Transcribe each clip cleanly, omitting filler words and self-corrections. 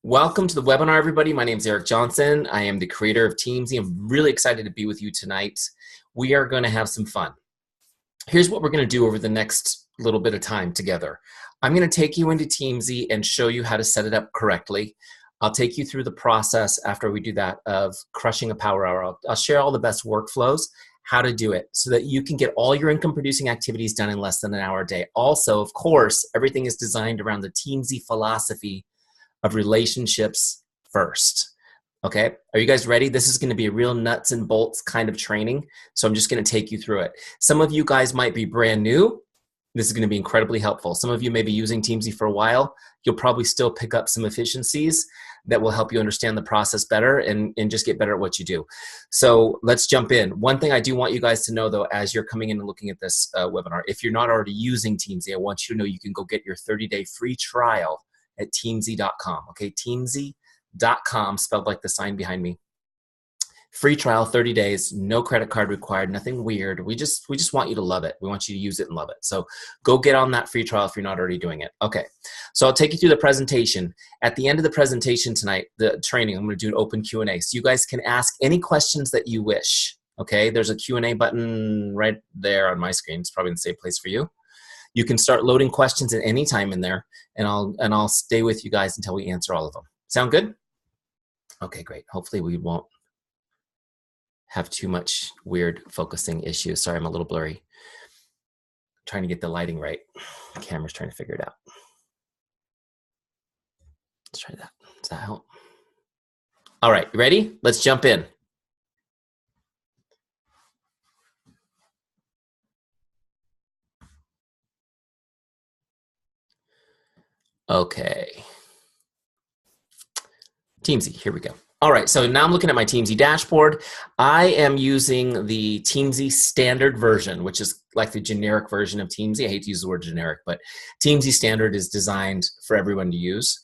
Welcome to the webinar, everybody. My name is Eric Johnson. I am the creator of Teamzy. I'm really excited to be with you tonight. We are going to have some fun. Here's what we're going to do over the next little bit of time together. I'm going to take you into Teamzy and show you how to set it up correctly. I'll take you through the process after we do that of crushing a power hour. I'll share all the best workflows, how to do it, so that you can get all your income producing activities done in less than an hour a day. Also, of course, everything is designed around the Teamzy philosophy of relationships first. Okay, are you guys ready? This is going to be a real nuts and bolts kind of training, so I'm just going to take you through it. Some of you guys might be brand new. This is going to be incredibly helpful. Some of you may be using Teamzy for a while. You'll probably still pick up some efficiencies that will help you understand the process better and just get better at what you do. So let's jump in. One thing I do want you guys to know, though, as you're coming in and looking at this webinar, if you're not already using Teamzy, I want you to know you can go get your 30-day free trial at teamzy.com. Okay, teamzy.com, spelled like the sign behind me. Free trial, 30 days, no credit card required, nothing weird. We just want you to love it. We want you to use it and love it. So go get on that free trial if you're not already doing it. Okay, so I'll take you through the presentation. At the end of the presentation tonight, the training, I'm going to do an open Q&A. So you guys can ask any questions that you wish. Okay, there's a Q&A button right there on my screen. It's probably the same place for you. You can start loading questions at any time in there, and I'll stay with you guys until we answer all of them. Sound good? Okay, great. Hopefully we won't have too much weird focusing issues. Sorry, I'm a little blurry. I'm trying to get the lighting right. The camera's trying to figure it out. Let's try that. Does that help? All right, you ready? Let's jump in. Okay. Teamzy, here we go. All right, so now I'm looking at my Teamzy dashboard. I am using the Teamzy standard version, which is like the generic version of Teamzy. I hate to use the word generic, but Teamzy standard is designed for everyone to use.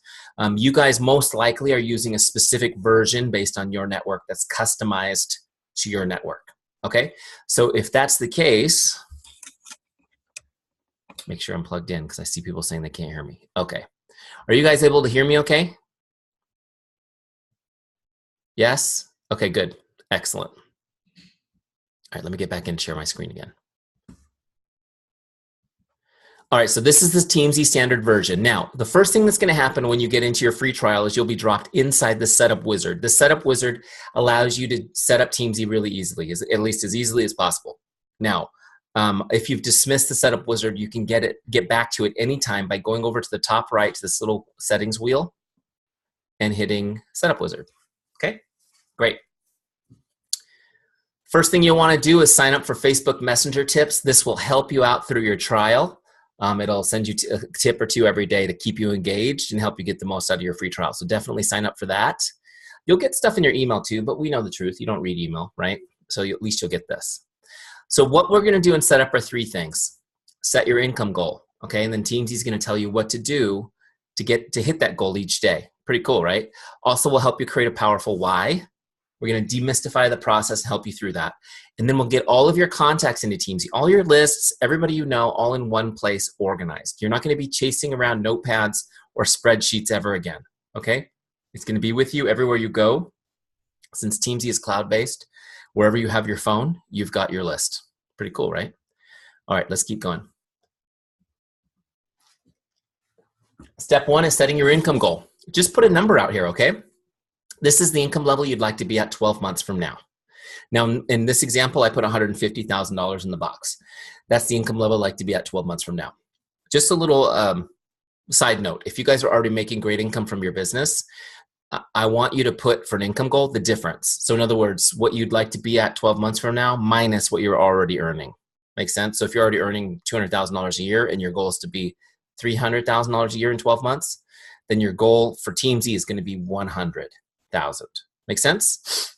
You guys most likely are using a specific version based on your network that's customized to your network, okay? So if that's the case, make sure I'm plugged in because I see people saying they can't hear me. Okay. Are you guys able to hear me okay? Yes? Okay, good. Excellent. All right, let me get back in and share my screen again. All right, so this is the Teamzy standard version. Now, the first thing that's going to happen when you get into your free trial is you'll be dropped inside the setup wizard. The setup wizard allows you to set up Teamzy really easily, at least as easily as possible. Now, if you've dismissed the setup wizard, you can get back to it anytime by going over to the top right to this little settings wheel and hitting setup wizard. Okay, great. First thing you'll want to do is sign up for Facebook Messenger tips. This will help you out through your trial. It'll send you a tip or two every day to keep you engaged and help you get the most out of your free trial. So definitely sign up for that. You'll get stuff in your email too, but we know the truth. You don't read email, right? So at least you'll get this. So what we're going to do in setup are three things. Set your income goal, okay? And then Teamzy is going to tell you what to do to hit that goal each day. Pretty cool, right? Also, we'll help you create a powerful why. We're going to demystify the process and help you through that. And then we'll get all of your contacts into Teamzy, all your lists, everybody you know, all in one place organized. You're not going to be chasing around notepads or spreadsheets ever again, okay? It's going to be with you everywhere you go. Since Teamzy is cloud-based, wherever you have your phone, you've got your list. Pretty cool, right? All right, let's keep going. Step one is setting your income goal. Just put a number out here, okay? This is the income level you'd like to be at 12 months from now. Now, in this example, I put $150,000 in the box. That's the income level I'd like to be at 12 months from now. Just a little side note. If you guys are already making great income from your business, I want you to put for an income goal the difference. So in other words, what you'd like to be at 12 months from now minus what you're already earning. Make sense? So if you're already earning $200,000 a year and your goal is to be $300,000 a year in 12 months, then your goal for Teamzy is going to be $100,000. Make sense?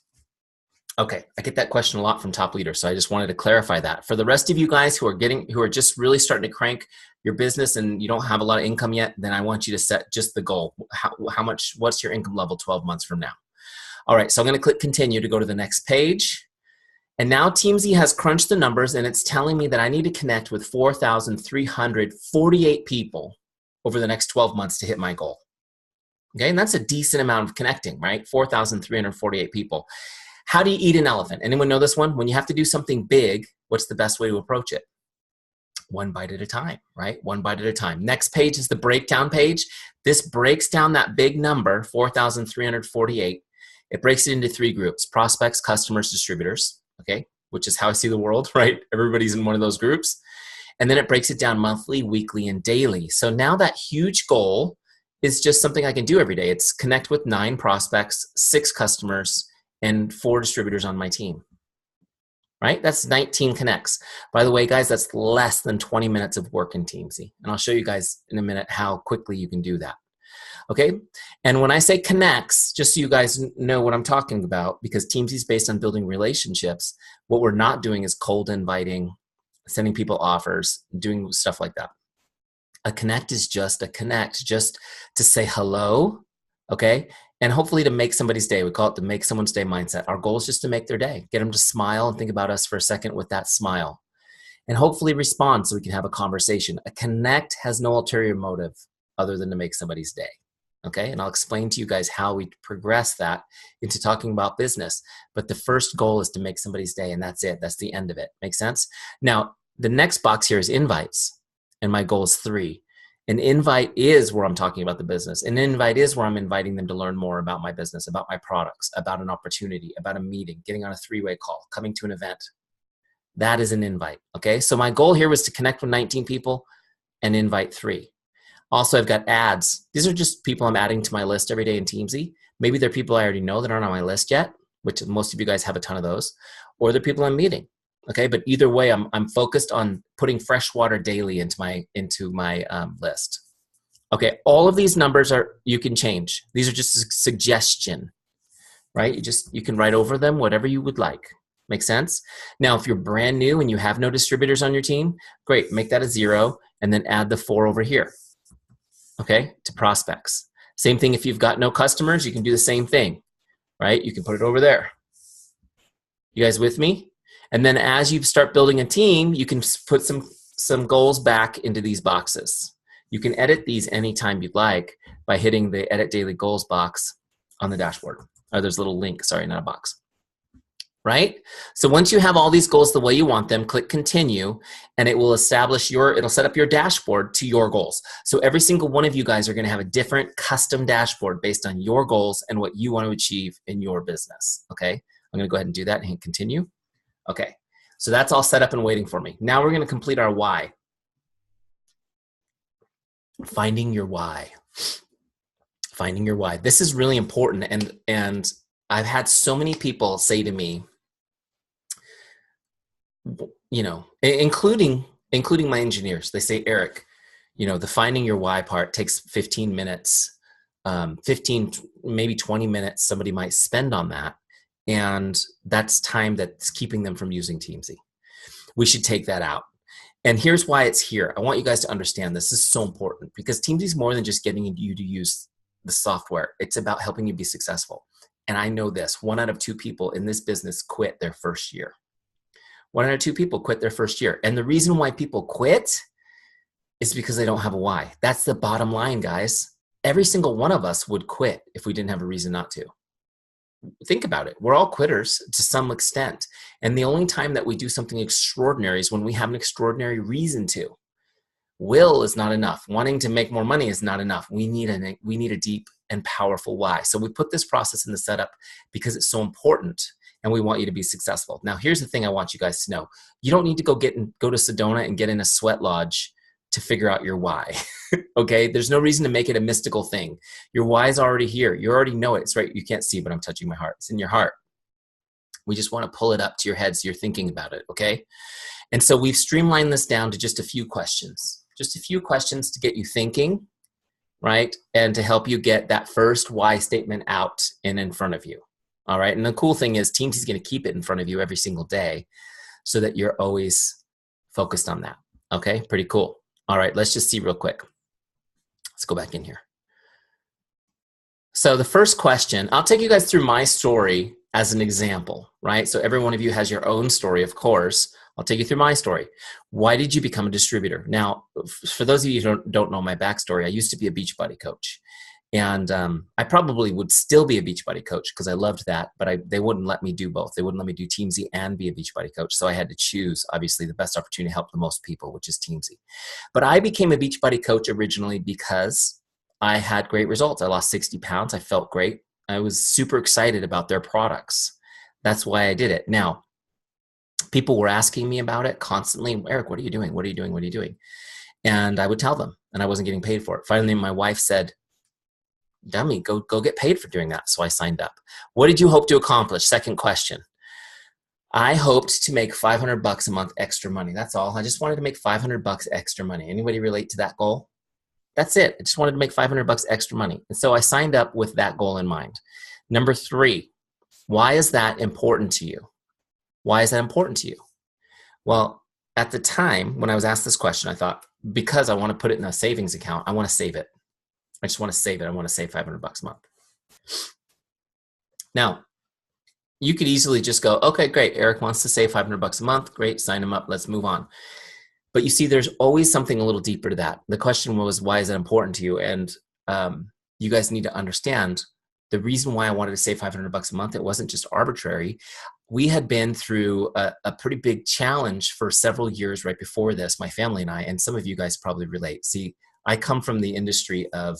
Okay, I get that question a lot from top leaders, so I just wanted to clarify that. For the rest of you guys who are just really starting to crank your business and you don't have a lot of income yet, then I want you to set just the goal. What's your income level 12 months from now? All right, so I'm going to click continue to go to the next page. And now Teamzy has crunched the numbers and it's telling me that I need to connect with 4,348 people over the next 12 months to hit my goal. Okay, and that's a decent amount of connecting, right? 4,348 people. How do you eat an elephant? Anyone know this one? When you have to do something big, what's the best way to approach it? One bite at a time, right? One bite at a time. Next page is the breakdown page. This breaks down that big number, 4,348. It breaks it into 3 groups: prospects, customers, distributors, okay? Which is how I see the world, right? Everybody's in one of those groups. And then it breaks it down monthly, weekly, and daily. So now that huge goal is just something I can do every day. It's connect with 9 prospects, 6 customers, and 4 distributors on my team, right? That's 19 connects. By the way, guys, that's less than 20 minutes of work in Teamzy. And I'll show you guys in a minute how quickly you can do that. Okay? And when I say connects, just so you guys know what I'm talking about, because Teamzy is based on building relationships, what we're not doing is cold inviting, sending people offers, doing stuff like that. A connect is just a connect, just to say hello, okay? And hopefully to make somebody's day. We call it the make someone's day mindset. Our goal is just to make their day, get them to smile and think about us for a second with that smile, and hopefully respond so we can have a conversation. A connect has no ulterior motive other than to make somebody's day, okay? And I'll explain to you guys how we progress that into talking about business. But the first goal is to make somebody's day, and that's it. That's the end of it. Make sense? Now, the next box here is invites, and my goal is 3. An invite is where I'm talking about the business. An invite is where I'm inviting them to learn more about my business, about my products, about an opportunity, about a meeting, getting on a 3-way call, coming to an event. That is an invite, okay? So my goal here was to connect with 19 people and invite 3. Also, I've got ads. These are just people I'm adding to my list every day in Teamzy. Maybe they're people I already know that aren't on my list yet, which most of you guys have a ton of those, or they're people I'm meeting. Okay, but either way, I'm focused on putting fresh water daily into my list. Okay, all of these numbers you can change. These are just a suggestion, right? You can write over them whatever you would like. Make sense? Now, if you're brand new and you have no distributors on your team, great, make that a 0 and then add the 4 over here, okay, to prospects. Same thing if you've got no customers, you can do the same thing, right? You can put it over there. You guys with me? And then as you start building a team, you can put some goals back into these boxes. You can edit these anytime you'd like by hitting the Edit Daily Goals box on the dashboard. Or there's a little link, sorry, not a box. Right? So once you have all these goals the way you want them, click Continue, and it will it'll set up your dashboard to your goals. So every single one of you guys are going to have a different custom dashboard based on your goals and what you want to achieve in your business. Okay? I'm going to go ahead and do that and hit Continue. Okay, so that's all set up and waiting for me. Now we're going to complete our why. Finding your why. Finding your why. This is really important, and I've had so many people say to me, you know, including my engineers, they say, Eric, you know, the finding your why part takes 15 minutes, 15, maybe 20 minutes somebody might spend on that. And that's time that's keeping them from using Teamzy. We should take that out. And here's why it's here. I want you guys to understand this is so important because Teamzy is more than just getting you to use the software. It's about helping you be successful. And I know this, 1 out of 2 people in this business quit their first year. 1 out of 2 people quit their first year. And the reason why people quit is because they don't have a why. That's the bottom line, guys. Every single one of us would quit if we didn't have a reason not to. Think about it. We're all quitters to some extent. And the only time that we do something extraordinary is when we have an extraordinary reason to. Will is not enough. Wanting to make more money is not enough. We need a deep and powerful why. So we put this process in the setup because it's so important and we want you to be successful. Now, here's the thing I want you guys to know. You don't need to go to Sedona and get in a sweat lodge to figure out your why. Okay? There's no reason to make it a mystical thing. Your why is already here. You already know it. It's right. You can't see, but I'm touching my heart. It's in your heart. We just want to pull it up to your head so you're thinking about it, okay? And so we've streamlined this down to just a few questions. Just a few questions to get you thinking, right? And to help you get that first why statement out and in front of you, all right? And the cool thing is Teamzy is going to keep it in front of you every single day so that you're always focused on that, okay? Pretty cool. All right, let's just see real quick. Let's go back in here. So the first question, I'll take you guys through my story as an example, right? So every one of you has your own story, of course. I'll take you through my story. Why did you become a distributor? Now, for those of you who don't know my backstory, I used to be a Beachbody coach. And I probably would still be a Beachbody coach because I loved that, but they wouldn't let me do both. They wouldn't let me do Teamzy and be a Beachbody coach. So I had to choose, obviously, the best opportunity to help the most people, which is Teamzy. But I became a Beachbody coach originally because I had great results. I lost 60 pounds. I felt great. I was super excited about their products. That's why I did it. Now, people were asking me about it constantly. Eric, what are you doing? What are you doing? What are you doing? And I would tell them, and I wasn't getting paid for it. Finally, my wife said, dummy, go get paid for doing that. So I signed up. What did you hope to accomplish? Second question. I hoped to make $500 a month extra money. That's all. I just wanted to make $500 extra money. Anybody relate to that goal? That's it. I just wanted to make $500 extra money. And so I signed up with that goal in mind. Number 3, why is that important to you? Why is that important to you? Well, at the time when I was asked this question, I thought, because I want to put it in a savings account, I want to save it. I just want to save it. I want to save $500 a month. Now, you could easily just go, okay, great. Eric wants to save $500 a month. Great. Sign him up. Let's move on. But you see, there's always something a little deeper to that. The question was, why is it important to you? And you guys need to understand the reason why I wanted to save $500 a month. It wasn't just arbitrary. We had been through a pretty big challenge for several years right before this, my family and I, and some of you guys probably relate. See, I come from the industry of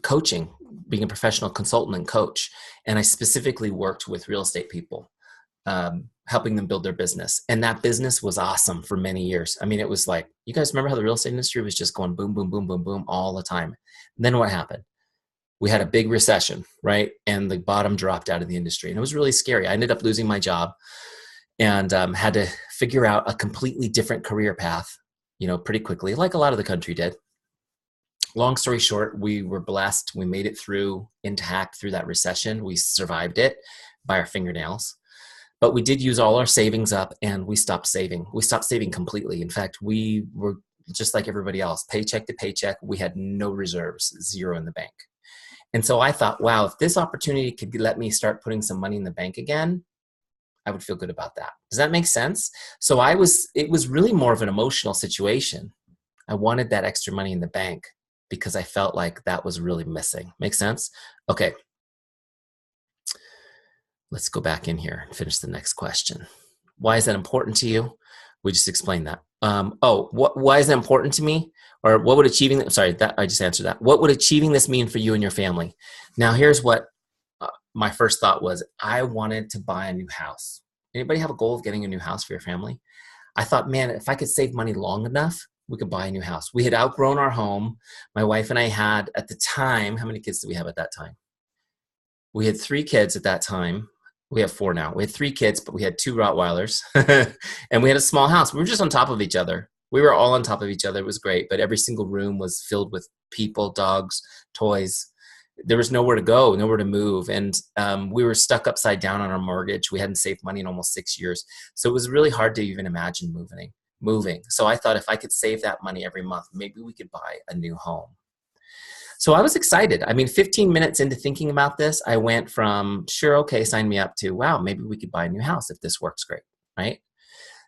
coaching, being a professional consultant and coach. And I specifically worked with real estate people, helping them build their business. And that business was awesome for many years. I mean, it was like, you guys remember how the real estate industry was just going boom, boom, boom, boom, boom all the time. And then what happened? We had a big recession, right? And the bottom dropped out of the industry. And it was really scary. I ended up losing my job and had to figure out a completely different career path, pretty quickly, like a lot of the country did. Long story short, we were blessed. We made it through intact through that recession. We survived it by our fingernails. But we did use all our savings up and we stopped saving. We stopped saving completely. In fact, we were just like everybody else, paycheck to paycheck. We had no reserves, 0 in the bank. And so I thought, wow, if this opportunity could let me start putting some money in the bank again, I would feel good about that. Does that make sense? So it was really more of an emotional situation. I wanted that extra money in the bank because I felt like that was really missing. Make sense? Okay. Let's go back in here and finish the next question. Why is that important to you? We just explained that. Why is that important to me? Or what would I just answered that. What would achieving this mean for you and your family? Now, here's what my first thought was. I wanted to buy a new house. Anybody have a goal of getting a new house for your family? I thought, man, if I could save money long enough, we could buy a new house. We had outgrown our home. My wife and I had, at the time, how many kids did we have at that time? We had 3 kids at that time. We have 4 now. We had 3 kids, but we had 2 Rottweilers. And we had a small house. We were just on top of each other. We were all on top of each other. It was great. But every single room was filled with people, dogs, toys. There was nowhere to go, nowhere to move. And we were stuck upside down on our mortgage. We hadn't saved money in almost 6 years. So it was really hard to even imagine moving. So I thought if I could save that money every month, maybe we could buy a new home. So I was excited. I mean, 15 minutes into thinking about this, I went from, sure, okay, sign me up, to, wow, maybe we could buy a new house if this works great, right?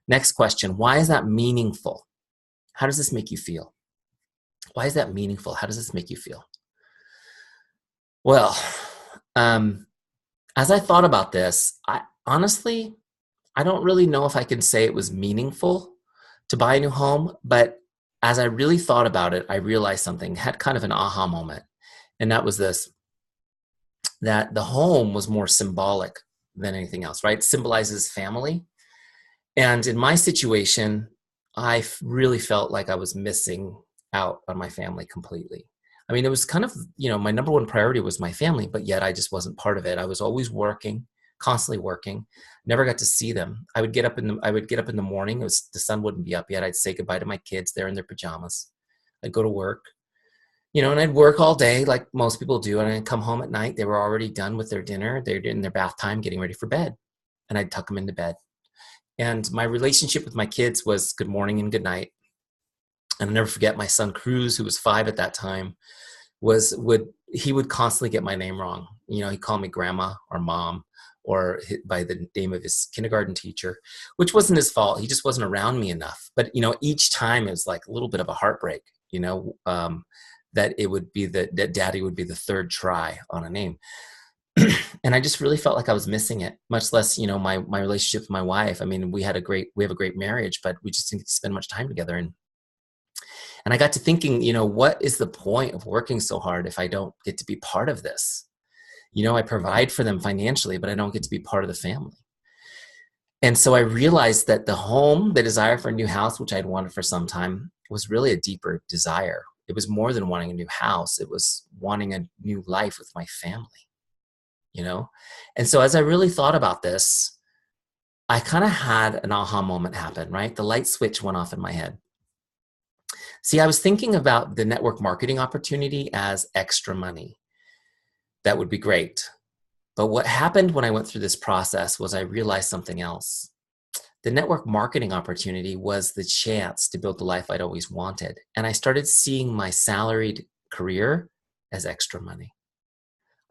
Next question, why is that meaningful? How does this make you feel? Why is that meaningful? How does this make you feel? Well, as I thought about this, honestly, I don't really know if I can say it was meaningful to buy a new home, but as I really thought about it, I realized something, had kind of an aha moment. And that was this, that the home was more symbolic than anything else, right? It symbolizes family. And in my situation, I really felt like I was missing out on my family completely. I mean, it was kind of, my number one priority was my family, but yet I just wasn't part of it. I was always working, constantly working, never got to see them. I would get up in the morning. The sun wouldn't be up yet. I'd say goodbye to my kids. They're in their pajamas. I'd go to work, and I'd work all day like most people do. And I'd come home at night. They were already done with their dinner. They're in their bath time, getting ready for bed. And I'd tuck them into bed. And my relationship with my kids was good morning and good night. And I'll never forget my son Cruz, who was 5 at that time, he would constantly get my name wrong. He'd call me grandma or mom, or by the name of his kindergarten teacher, which wasn't his fault. He just wasn't around me enough. But, each time it was like a little bit of a heartbreak. that it would be that daddy would be the third try on a name. And I just really felt like I was missing it, much less, my relationship with my wife. I mean, we have a great marriage, but we just didn't get to spend much time together. And I got to thinking, what is the point of working so hard if I don't get to be part of this? I provide for them financially, but I don't get to be part of the family. And so I realized that the desire for a new house, which I'd wanted for some time, was really a deeper desire. It was more than wanting a new house. It was wanting a new life with my family, And so as I really thought about this, I kind of had an aha moment happen, right? The light switch went off in my head. See, I was thinking about the network marketing opportunity as extra money. That would be great. But what happened when I went through this process was I realized something else. The network marketing opportunity was the chance to build the life I'd always wanted. And I started seeing my salaried career as extra money.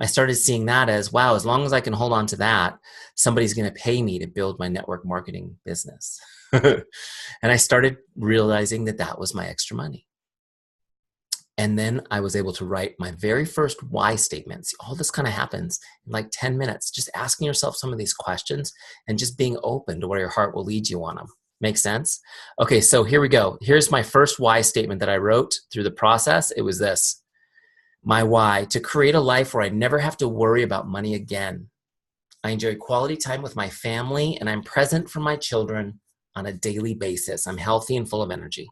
I started seeing that as, wow, as long as I can hold on to that, somebody's going to pay me to build my network marketing business. And I started realizing that that was my extra money. And then I was able to write my very first why statements. All this kind of happens in like 10 minutes, just asking yourself some of these questions and just being open to where your heart will lead you on them. Make sense? Okay, so here we go. Here's my first why statement that I wrote through the process. It was this: my why, to create a life where I never have to worry about money again. I enjoy quality time with my family, and I'm present for my children on a daily basis. I'm healthy and full of energy.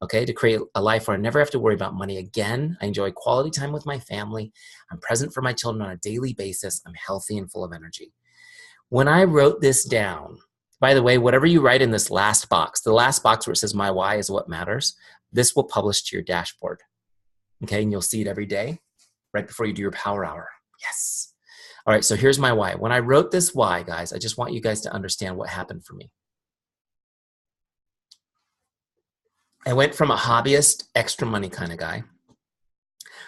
Okay, to create a life where I never have to worry about money again. I enjoy quality time with my family. I'm present for my children on a daily basis. I'm healthy and full of energy. When I wrote this down, by the way, whatever you write in this last box, the last box where it says my why is what matters, this will publish to your dashboard. Okay, and you'll see it every day right before you do your power hour. Yes. All right, so here's my why. When I wrote this why, guys, I just want you guys to understand what happened for me. I went from a hobbyist, extra money kind of guy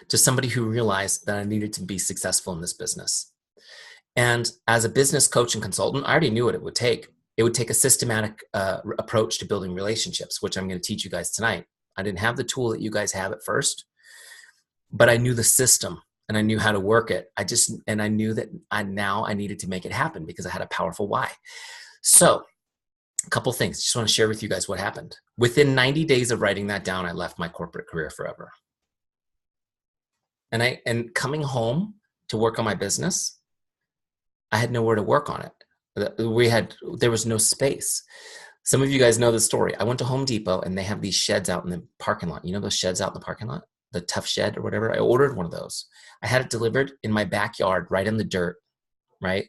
to somebody who realized that I needed to be successful in this business. And as a business coach and consultant, I already knew what it would take. It would take a systematic approach to building relationships, which I'm going to teach you guys tonight. I didn't have the tool that you guys have at first, but I knew the system and I knew how to work it. I knew that I needed to make it happen because I had a powerful why. So a couple things. Just want to share with you guys what happened. Within 90 days of writing that down, I left my corporate career forever. And coming home to work on my business, I had nowhere to work on it. There was no space. Some of you guys know the story. I went to Home Depot and they have these sheds out in the parking lot. You know those sheds out in the parking lot? The tough shed or whatever? I ordered one of those. I had it delivered in my backyard, right in the dirt, right?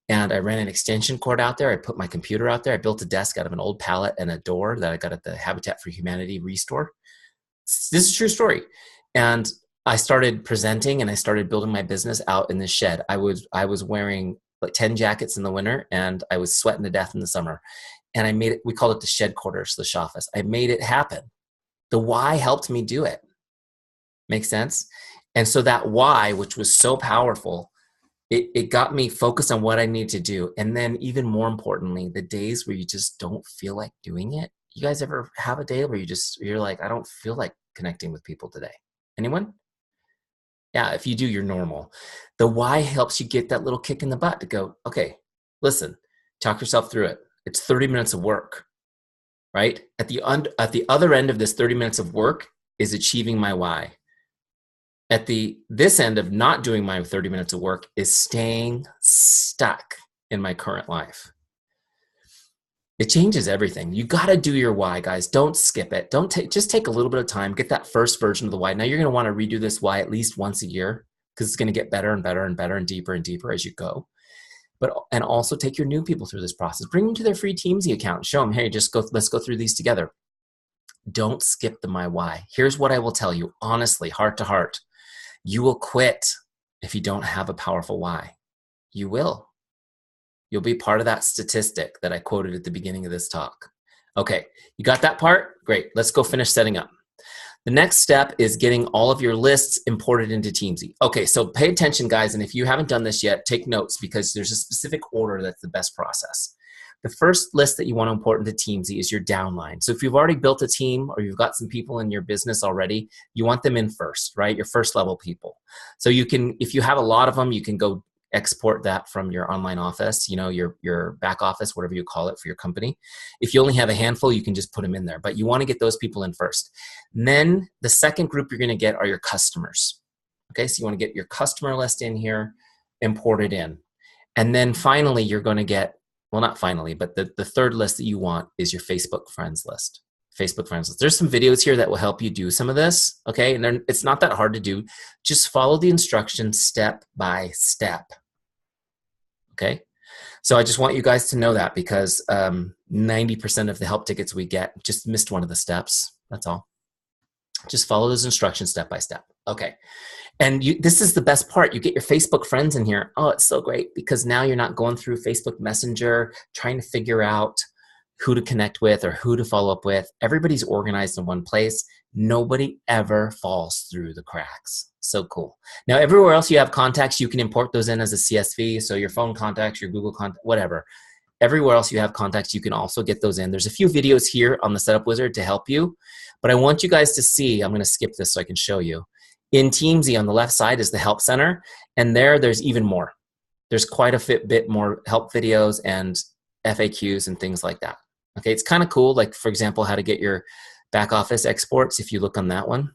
And I ran an extension cord out there. I put my computer out there. I built a desk out of an old pallet and a door that I got at the Habitat for Humanity Restore. This is a true story. And I started presenting and I started building my business out in the shed. I was wearing like 10 jackets in the winter and I was sweating to death in the summer. And I made it, we called it the shed quarters, the shoffice. I made it happen. The why helped me do it. Make sense? And so that why, which was so powerful, it got me focused on what I need to do. And then even more importantly, the days where you just don't feel like doing it. You guys ever have a day where you're like, I don't feel like connecting with people today? Anyone? Yeah, if you do, you're normal. The why helps you get that little kick in the butt to go, okay, listen, talk yourself through it. It's 30 minutes of work, right? At the other end of this 30 minutes of work is achieving my why. At this end of not doing my 30 minutes of work is staying stuck in my current life. It changes everything. You got to do your why, guys. Don't skip it. Just take a little bit of time, get that first version of the why. Now you're going to want to redo this why at least once a year because it's going to get better and better and better and deeper as you go. And also take your new people through this process. Bring them to their free Teamzy account. Show them, hey, let's go through these together. Don't skip the my why. Here's what I will tell you, honestly, heart to heart. You will quit if you don't have a powerful why. You will. You'll be part of that statistic that I quoted at the beginning of this talk. Okay, you got that part? Great. Let's go finish setting up. The next step is getting all of your lists imported into Teamzy. Okay, so pay attention, guys, and if you haven't done this yet, take notes because there's a specific order that's the best process. The first list that you want to import into Teamzy is your downline. So if you've already built a team or you've got some people in your business already, you want them in first, right? Your first level people. So you can, if you have a lot of them, you can go export that from your online office, you know, your back office, whatever you call it for your company. If you only have a handful, you can just put them in there, but you want to get those people in first. And then the second group you're going to get are your customers. Okay, so you want to get your customer list in here, imported in. And then finally, you're going to get, well, not finally, but the third list that you want is your Facebook friends list. Facebook friends list. There's some videos here that will help you do some of this, okay? And it's not that hard to do. Just follow the instructions step by step, okay? So I just want you guys to know that because 90% of the help tickets we get just missed one of the steps. That's all. Just follow those instructions step by step. Okay. And this is the best part. You get your Facebook friends in here. Oh, it's so great because now you're not going through Facebook Messenger trying to figure out who to connect with or who to follow up with. Everybody's organized in one place. Nobody ever falls through the cracks. So cool. Now, everywhere else you have contacts, you can import those in as a CSV. So your phone contacts, your Google contact, whatever. Everywhere else you have contacts, you can also get those in. There's a few videos here on the Setup Wizard to help you, but I want you guys to see, I'm going to skip this so I can show you. In Teamzy on the left side is the Help Center, and there's even more. There's quite a bit more help videos and FAQs and things like that. Okay, it's kind of cool, like for example, how to get your back office exports. If you look on that one,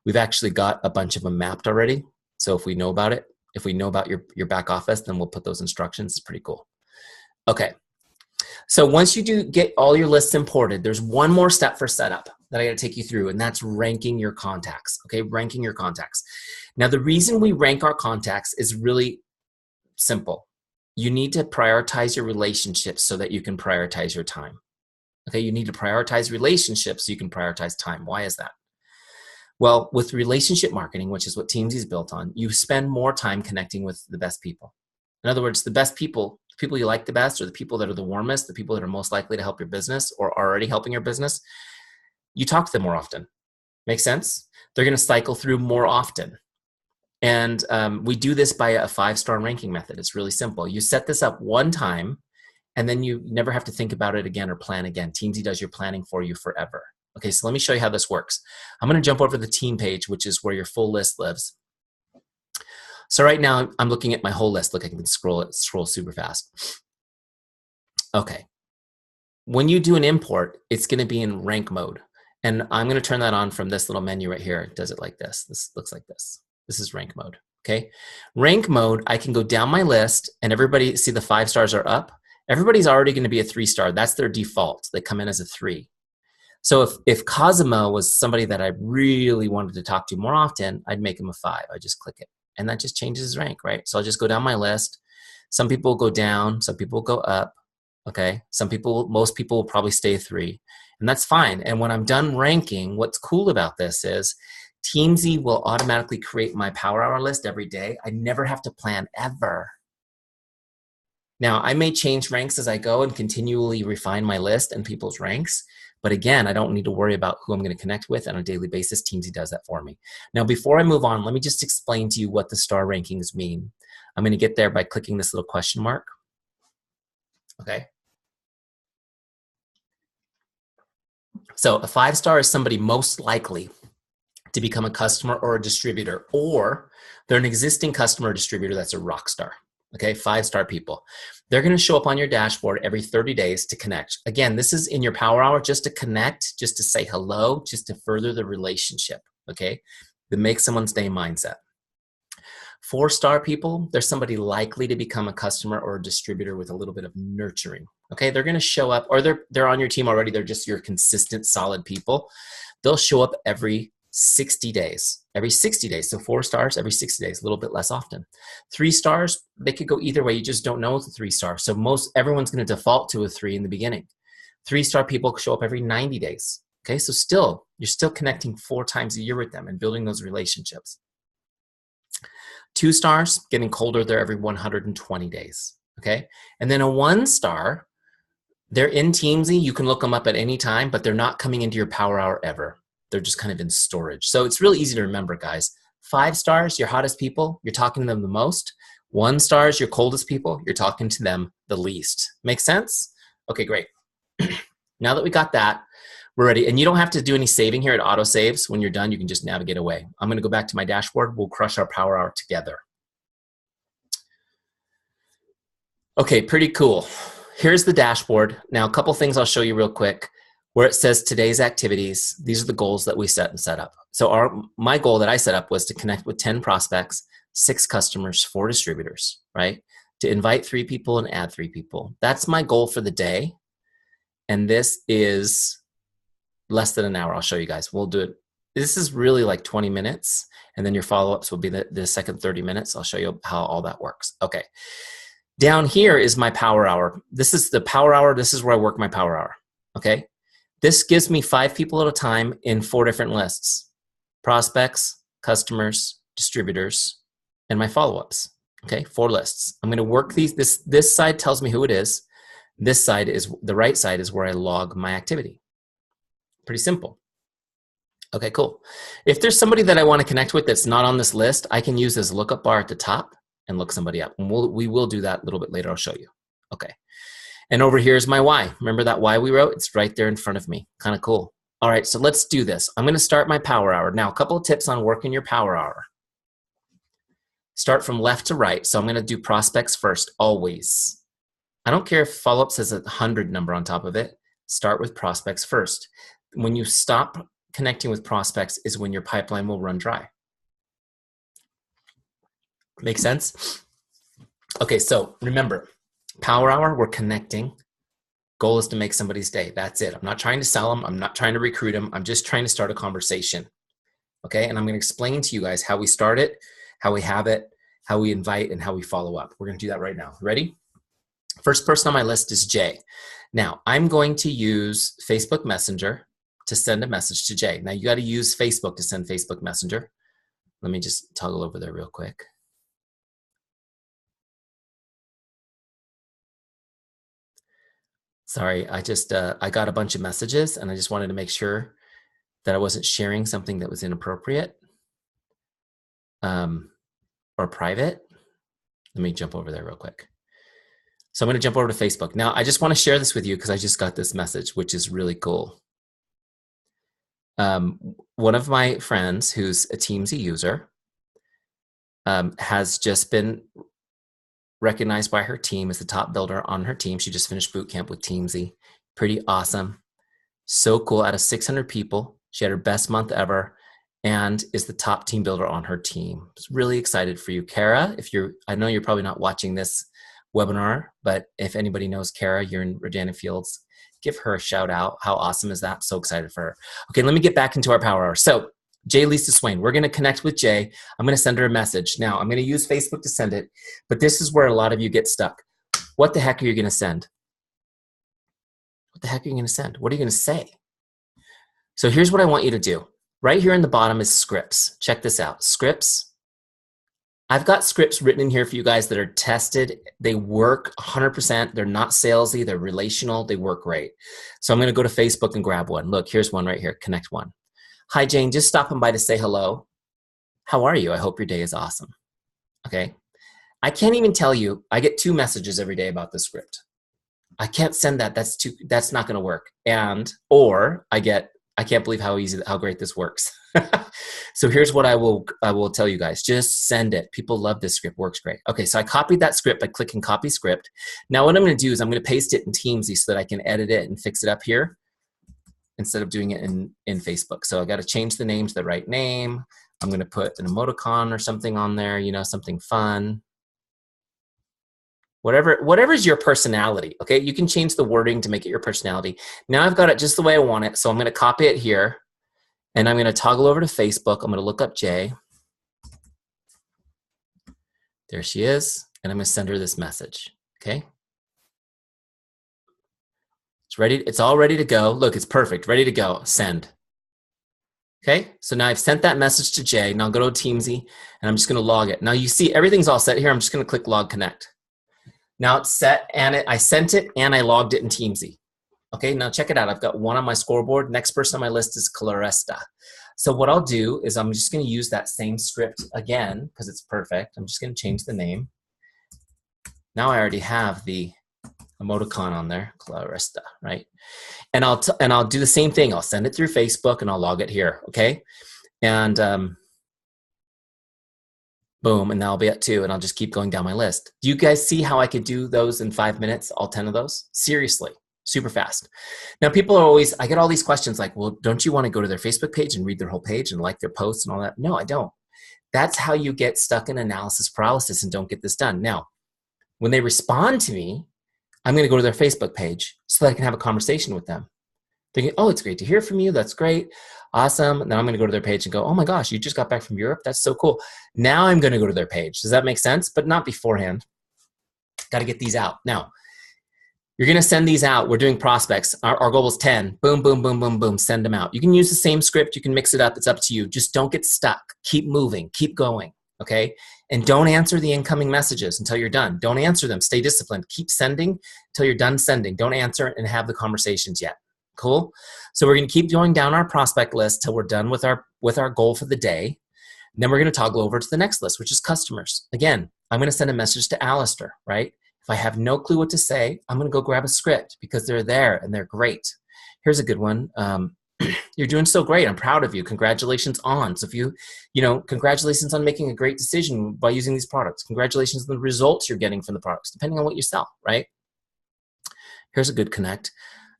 we've actually got a bunch of them mapped already. So if we know about it, if we know about your back office, then we'll put those instructions. It's pretty cool. Okay, so once you do get all your lists imported, there's one more step for setup that I got to take you through, and that's ranking your contacts. Okay, ranking your contacts. Now, the reason we rank our contacts is really simple. You need to prioritize your relationships so that you can prioritize your time. Okay, you need to prioritize relationships so you can prioritize time. Why is that? Well, with relationship marketing, which is what Teamzy is built on, you spend more time connecting with the best people. In other words, the best people, the people you like the best, or the people that are the warmest, the people that are most likely to help your business or are already helping your business, you talk to them more often. Make sense? They're going to cycle through more often. And we do this by a 5-star ranking method. It's really simple. You set this up one time, and then you never have to think about it again or plan again. Teamzy does your planning for you forever. Okay, so let me show you how this works. I'm going to jump over to the team page, which is where your full list lives. So right now, I'm looking at my whole list. Look, I can scroll super fast. Okay. When you do an import, it's going to be in rank mode. And I'm going to turn that on from this little menu right here. It does it like this. This looks like this. This is rank mode. Okay. Rank mode, I can go down my list and everybody, see the 5 stars are up. Everybody's already going to be a 3-star. That's their default. They come in as a 3. So if Cosimo was somebody that I really wanted to talk to more often, I'd make him a 5. I just click it. And that just changes his rank, right? So I'll just go down my list. Some people will go down, some people will go up, okay? Most people will probably stay 3, and that's fine. And when I'm done ranking, what's cool about this is Teamzy will automatically create my Power Hour list every day. I never have to plan ever. Now, I may change ranks as I go and continually refine my list and people's ranks, but again, I don't need to worry about who I'm going to connect with on a daily basis. Teamzy does that for me. Now, before I move on, let me just explain to you what the star rankings mean. I'm going to get there by clicking this little question mark. Okay. So a 5-star is somebody most likely to become a customer or a distributor, or they're an existing customer or distributor that's a rock star. Okay, 5-star people. They're going to show up on your dashboard every 30 days to connect. Again, this is in your Power Hour just to connect, just to say hello, just to further the relationship, okay? The make someone's day mindset. 4-star people, they're somebody likely to become a customer or a distributor with a little bit of nurturing, okay? They're going to show up, or they're on your team already. They're just your consistent, solid people. They'll show up every 60 days, every 60 days. So 4 stars every 60 days, a little bit less often. 3 stars, they could go either way. You just don't know it's a 3-star. So everyone's going to default to a 3 in the beginning. 3-star people show up every 90 days. Okay, so you're still connecting 4 times a year with them and building those relationships. 2 stars, getting colder, they're every 120 days. Okay, and then a 1-star, they're in Teamzy. You can look them up at any time, but they're not coming into your Power Hour ever. They're just kind of in storage. So it's really easy to remember, guys. 5 stars, your hottest people, you're talking to them the most. 1 star is your coldest people. You're talking to them the least. Make sense? Okay, great. Now that we got that, we're ready. And you don't have to do any saving here. It auto saves. When you're done, you can just navigate away. I'm going to go back to my dashboard. We'll crush our power hour together. Okay, pretty cool. Here's the dashboard. Now, a couple things I'll show you real quick. Where it says today's activities, these are the goals that we set up. So my goal that I set up was to connect with 10 prospects, 6 customers, 4 distributors, right? To invite 3 people and add 3 people. That's my goal for the day. And this is less than an hour. I'll show you guys. We'll do it. This is really like 20 minutes. And then your follow-ups will be the second 30 minutes. I'll show you how all that works. Okay. Down here is my power hour. This is the power hour. This is where I work my power hour. Okay. This gives me 5 people at a time in 4 different lists: prospects, customers, distributors, and my follow-ups. Okay, 4 lists. I'm going to work these. This side tells me who it is. This side is the right side is where I log my activity. Pretty simple. Okay, cool. If there's somebody that I want to connect with that's not on this list, I can use this lookup bar at the top and look somebody up. And we will do that a little bit later. I'll show you. Okay. And over here is my why. Remember that why we wrote? It's right there in front of me. Kind of cool. All right, so let's do this. I'm going to start my power hour. Now, a couple of tips on working your power hour. Start from left to right. So I'm going to do prospects first, always. I don't care if follow-up says a 100 number on top of it. Start with prospects first. When you stop connecting with prospects is when your pipeline will run dry. Make sense? Okay, so remember, power hour, we're connecting. Goal is to make somebody's day. That's it. I'm not trying to sell them. I'm not trying to recruit them. I'm just trying to start a conversation. Okay, and I'm going to explain to you guys how we start it, how we have it, how we invite, and how we follow up. We're going to do that right now. Ready? First person on my list is Jay. Now, I'm going to use Facebook Messenger to send a message to Jay. Now, you got to use Facebook to send Facebook Messenger. Let me just toggle over there real quick. Sorry, I got a bunch of messages and I just wanted to make sure that I wasn't sharing something that was inappropriate or private. Let me jump over there real quick. So I'm going to jump over to Facebook. Now, I just want to share this with you because I just got this message, which is really cool. One of my friends who's a Teamzy user has just been recognized by her team as the top builder on her team. She just finished boot camp with Teamzy. Pretty awesome. So cool. Out of 600 people, she had her best month ever and is the top team builder on her team. I was really excited for you, Kara. I know you're probably not watching this webinar, but if anybody knows Kara, you're in Rodana Fields, give her a shout out. How awesome is that? So excited for her. Okay, let me get back into our power hour. So Jay Lisa Swain, we're going to connect with Jay. I'm going to send her a message. Now, I'm going to use Facebook to send it, but this is where a lot of you get stuck. What the heck are you going to send? What the heck are you going to send? What are you going to say? So here's what I want you to do. Right here in the bottom is scripts. Check this out. Scripts. I've got scripts written in here for you guys that are tested. They work 100%. They're not salesy. They're relational. They work great. So I'm going to go to Facebook and grab one. Look, here's one right here. Connect one. Hi, Jane. Just stopping by to say hello. How are you? I hope your day is awesome. Okay. I can't even tell you. I get 2 messages every day about this script. I can't send that. That's not going to work. Or I can't believe how great this works. So here's what I will tell you guys. Just send it. People love this script. Works great. Okay, so I copied that script by clicking copy script. Now what I'm going to do is I'm going to paste it in Teamzy so that I can edit it and fix it up here instead of doing it in Facebook. So I got to change the name to the right name. I'm going to put an emoticon or something on there, something fun. Whatever's your personality, okay? You can change the wording to make it your personality. Now I've got it just the way I want it, so I'm going to copy it here, and I'm going to toggle over to Facebook. I'm going to look up Jay. There she is, and I'm going to send her this message, okay? It's ready. It's all ready to go. Look, it's perfect. Ready to go. Send. Okay, so now I've sent that message to Jay. Now I'll go to Teamzy, and I'm just going to log it. Now you see everything's all set here. I'm just going to click Log Connect. Now it's set, and I sent it, and I logged it in Teamzy. Okay, now check it out. I've got one on my scoreboard. Next person on my list is Claresta. So what I'll do is I'm just going to use that same script again because it's perfect. I'm just going to change the name. Now I already have the emoticon on there, Clarista, right? And I'll do the same thing. I'll send it through Facebook and I'll log it here, okay? And boom, and that'll be at 2, and I'll just keep going down my list. Do you guys see how I could do those in 5 minutes, all 10 of those? Seriously, super fast. Now people are always, I get all these questions like, well, don't you want to go to their Facebook page and read their whole page and like their posts and all that? No, I don't. That's how you get stuck in analysis paralysis and don't get this done. Now, when they respond to me, I'm going to go to their Facebook page so that I can have a conversation with them. Thinking, oh, it's great to hear from you. That's great. Awesome. Now I'm going to go to their page and go, oh my gosh, you just got back from Europe. That's so cool. Now I'm going to go to their page. Does that make sense? But not beforehand. Got to get these out. Now, you're going to send these out. We're doing prospects. Our goal is 10. Boom, boom, boom, boom, boom. Send them out. You can use the same script. You can mix it up. It's up to you. Just don't get stuck. Keep moving. Keep going. Okay? And don't answer the incoming messages until you're done. Don't answer them. Stay disciplined. Keep sending until you're done sending. Don't answer and have the conversations yet. Cool? So we're going to keep going down our prospect list till we're done with our goal for the day. And then we're going to toggle over to the next list, which is customers. Again, I'm going to send a message to Alistair, right? If I have no clue what to say, I'm going to go grab a script because they're there and they're great. Here's a good one. You're doing so great. I'm proud of you. Congratulations on. So if congratulations on making a great decision by using these products. Congratulations on the results you're getting from the products, depending on what you sell, right? Here's a good connect.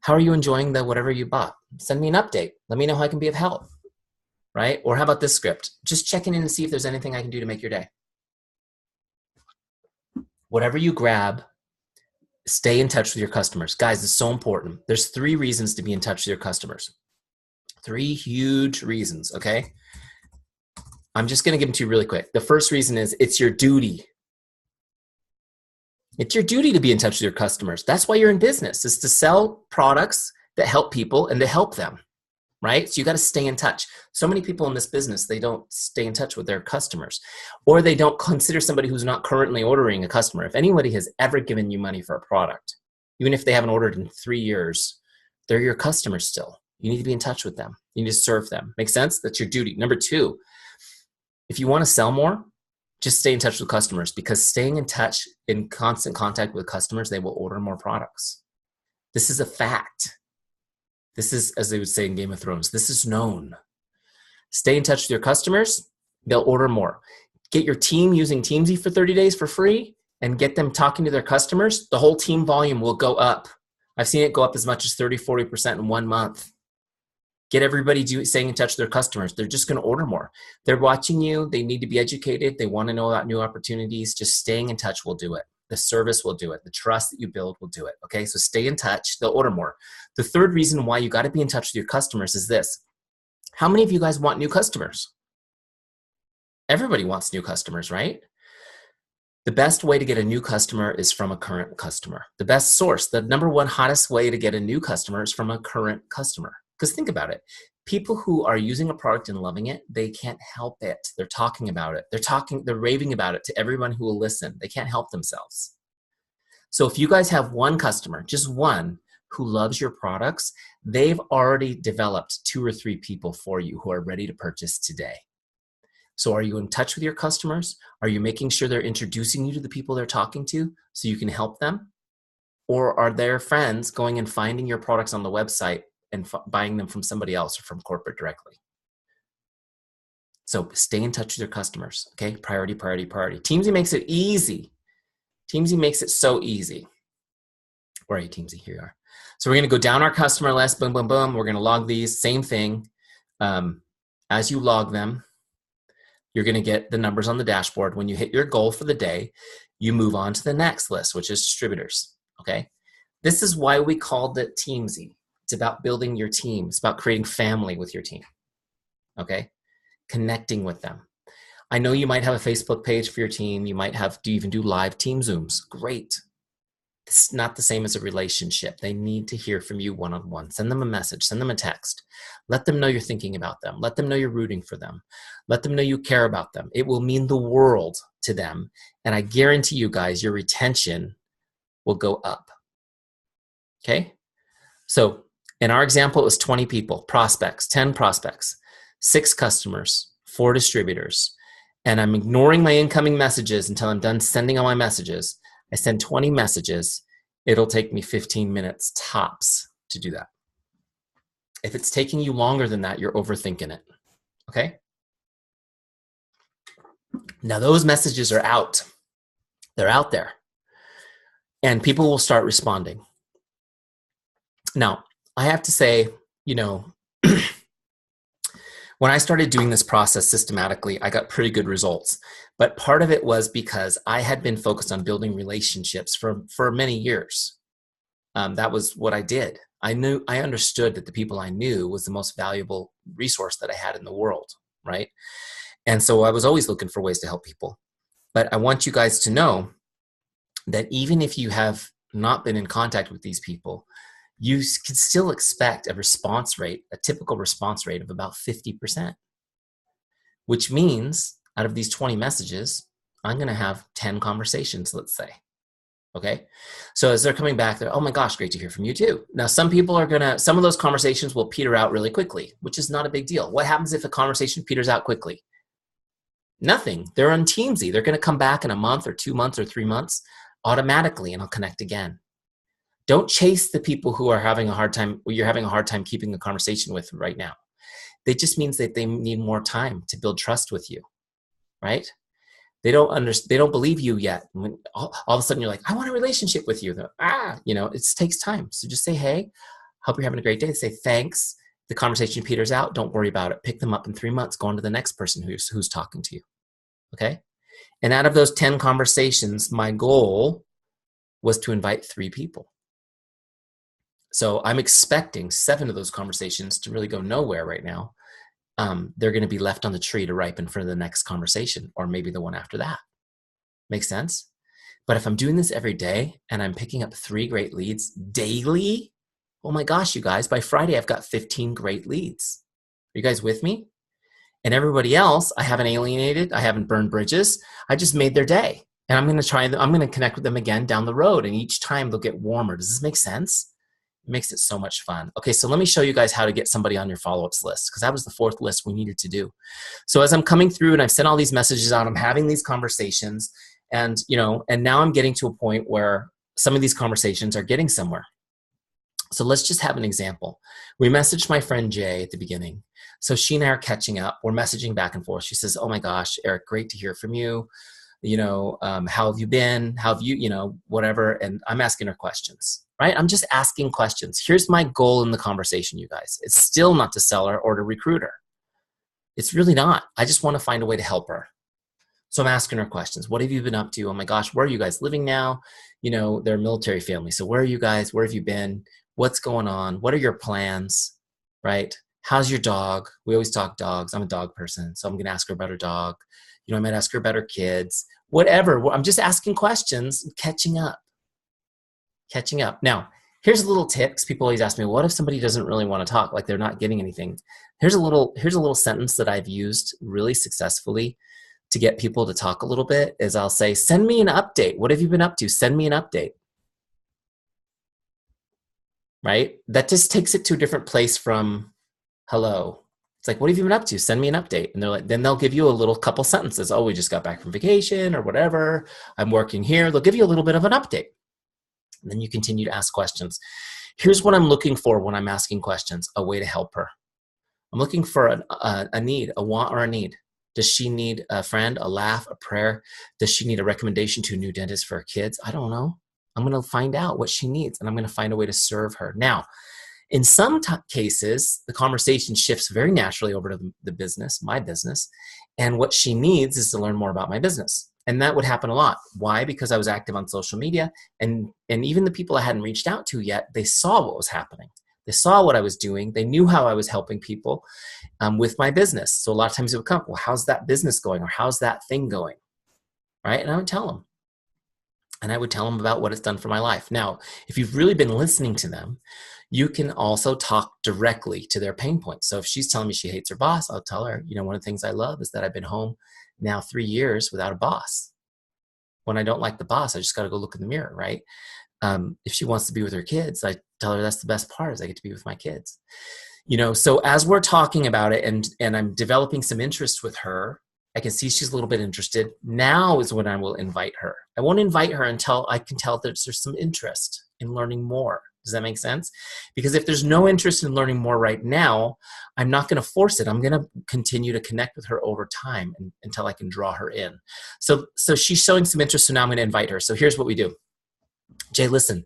How are you enjoying whatever you bought? Send me an update. Let me know how I can be of help, right? Or how about this script? Just checking in and see if there's anything I can do to make your day. Whatever you grab, stay in touch with your customers. Guys, it's so important. There's 3 reasons to be in touch with your customers. 3 huge reasons, okay? I'm just going to give them to you really quick. The first reason is it's your duty. It's your duty to be in touch with your customers. That's why you're in business, is to sell products that help people and to help them, right? So you got to stay in touch. So many people in this business, they don't stay in touch with their customers, or they don't consider somebody who's not currently ordering a customer. If anybody has ever given you money for a product, even if they haven't ordered in 3 years, they're your customers still. You need to be in touch with them. You need to serve them. Make sense? That's your duty. Number 2, if you want to sell more, just stay in touch with customers, because staying in touch, in constant contact with customers, they will order more products. This is a fact. This is, as they would say in Game of Thrones, this is known. Stay in touch with your customers, they'll order more. Get your team using Teamzy for 30 days for free and get them talking to their customers. The whole team volume will go up. I've seen it go up as much as 30, 40% in 1 month. Get everybody staying in touch with their customers. They're just going to order more. They're watching you. They need to be educated. They want to know about new opportunities. Just staying in touch will do it. The service will do it. The trust that you build will do it. Okay, so stay in touch. They'll order more. The third reason why you got to be in touch with your customers is this. How many of you guys want new customers? Everybody wants new customers, right? The best way to get a new customer is from a current customer. The best source, the number 1 hottest way to get a new customer is from a current customer. Because think about it. People who are using a product and loving it, they can't help it. They're talking about it. They're raving about it to everyone who will listen. They can't help themselves. So if you guys have 1 customer, just 1, who loves your products, they've already developed 2 or 3 people for you who are ready to purchase today. So are you in touch with your customers? Are you making sure they're introducing you to the people they're talking to so you can help them? Or are their friends going and finding your products on the website and buying them from somebody else or from corporate directly? So stay in touch with your customers, okay? Priority, priority, priority. Teamzy makes it easy. Teamzy makes it so easy. Where are you, Teamzy? Here you are. So we're going to go down our customer list, boom, boom, boom. We're going to log these, same thing. As you log them, you're going to get the numbers on the dashboard. When you hit your goal for the day, you move on to the next list, which is distributors, okay? This is why we called it Teamzy. It's about building your team. It's about creating family with your team, okay? Connecting with them. I know you might have a Facebook page for your team. You might even do live team Zooms. Great. It's not the same as a relationship. They need to hear from you one-on-one. Send them a message. Send them a text. Let them know you're thinking about them. Let them know you're rooting for them. Let them know you care about them. It will mean the world to them. And I guarantee you guys, your retention will go up. Okay? So in our example, it was 20 people, prospects, 10 prospects, 6 customers, 4 distributors. And I'm ignoring my incoming messages until I'm done sending all my messages. I send 20 messages. It'll take me 15 minutes tops to do that. If it's taking you longer than that, you're overthinking it. Okay? Now, those messages are out. They're out there. And people will start responding. Now, I have to say, when I started doing this process systematically, I got pretty good results. But part of it was because I had been focused on building relationships for many years. That was what I did. I understood that the people I knew was the most valuable resource that I had in the world, right? And so I was always looking for ways to help people. But I want you guys to know that even if you have not been in contact with these people, you can still expect a response rate, a typical response rate of about 50%, which means out of these 20 messages, I'm going to have 10 conversations, let's say. Okay. So as they're coming back, they're, oh my gosh, great to hear from you too. Now, some of those conversations will peter out really quickly, which is not a big deal. What happens if a conversation peters out quickly? Nothing. They're on Teamzy. They're going to come back in a month or 2 months or 3 months automatically, and I'll connect again. Don't chase the people who are having a hard time, you're having a hard time keeping a conversation with right now. It just means that they need more time to build trust with you, right? They don't believe you yet. When all of a sudden you're like, I want a relationship with you. It takes time. So just say, hey, hope you're having a great day. Say thanks. The conversation peters out. Don't worry about it. Pick them up in 3 months. Go on to the next person who's talking to you. Okay. And out of those 10 conversations, my goal was to invite 3 people. So I'm expecting 7 of those conversations to really go nowhere right now. They're going to be left on the tree to ripen for the next conversation, or maybe the one after that. Makes sense? But if I'm doing this every day and I'm picking up 3 great leads daily, oh my gosh, you guys, by Friday, I've got 15 great leads. Are you guys with me? And everybody else, I haven't alienated. I haven't burned bridges. I just made their day. And I'm going to connect with them again down the road. And each time they'll get warmer. Does this make sense? It makes it so much fun. Okay, so let me show you guys how to get somebody on your follow-ups list, because that was the 4th list we needed to do. So as I'm coming through and I've sent all these messages out, I'm having these conversations, and now I'm getting to a point where some of these conversations are getting somewhere. So let's just have an example. We messaged my friend Jay at the beginning. So she and I are catching up. We're messaging back and forth. She says, oh my gosh, Eric, great to hear from you. How have you been? How have you, whatever. And I'm asking her questions, right? I'm just asking questions. Here's my goal in the conversation, you guys. It's still not to sell her or to recruit her. It's really not. I just want to find a way to help her. So I'm asking her questions. What have you been up to? Oh my gosh, where are you guys living now? They're a military family. So where are you guys? Where have you been? What's going on? What are your plans, right? How's your dog? We always talk dogs. I'm a dog person. So I'm going to ask her about her dog. I might ask her about her kids, whatever. I'm just asking questions, catching up. Now, here's a little tip, because people always ask me, what if somebody doesn't really want to talk, like they're not getting anything? Here's a little sentence that I've used really successfully to get people to talk a little bit, is I'll say, send me an update. What have you been up to? Send me an update. Right? That just takes it to a different place from hello. It's like, what have you been up to? Send me an update. And they're like, then they'll give you a little couple sentences. Oh, we just got back from vacation or whatever. I'm working here. They'll give you a little bit of an update. And then you continue to ask questions. Here's what I'm looking for when I'm asking questions, a way to help her. I'm looking for a need, a want or a need. Does she need a friend, a laugh, a prayer? Does she need a recommendation to a new dentist for her kids? I don't know. I'm going to find out what she needs, and I'm going to find a way to serve her. Now, in some cases, the conversation shifts very naturally over to the business, my business, and what she needs is to learn more about my business. And that would happen a lot. Why? Because I was active on social media, and even the people I hadn't reached out to yet, they saw what was happening. They saw what I was doing. They knew how I was helping people with my business. So a lot of times it would come, well, how's that business going? Or how's that thing going? Right? And I would tell them. And I would tell them about what it's done for my life. Now, if you've really been listening to them, you can also talk directly to their pain points. So if she's telling me she hates her boss, I'll tell her, one of the things I love is that I've been home now 3 years without a boss. When I don't like the boss, I just got to go look in the mirror, right? If she wants to be with her kids, I tell her that's the best part, is I get to be with my kids. So as we're talking about it and I'm developing some interest with her, I can see she's a little bit interested. Now is when I will invite her. I won't invite her until I can tell that there's some interest in learning more. Does that make sense? Because if there's no interest in learning more right now, I'm not going to force it. I'm going to continue to connect with her over time until I can draw her in. So she's showing some interest, so now I'm going to invite her. So here's what we do. Jay, listen,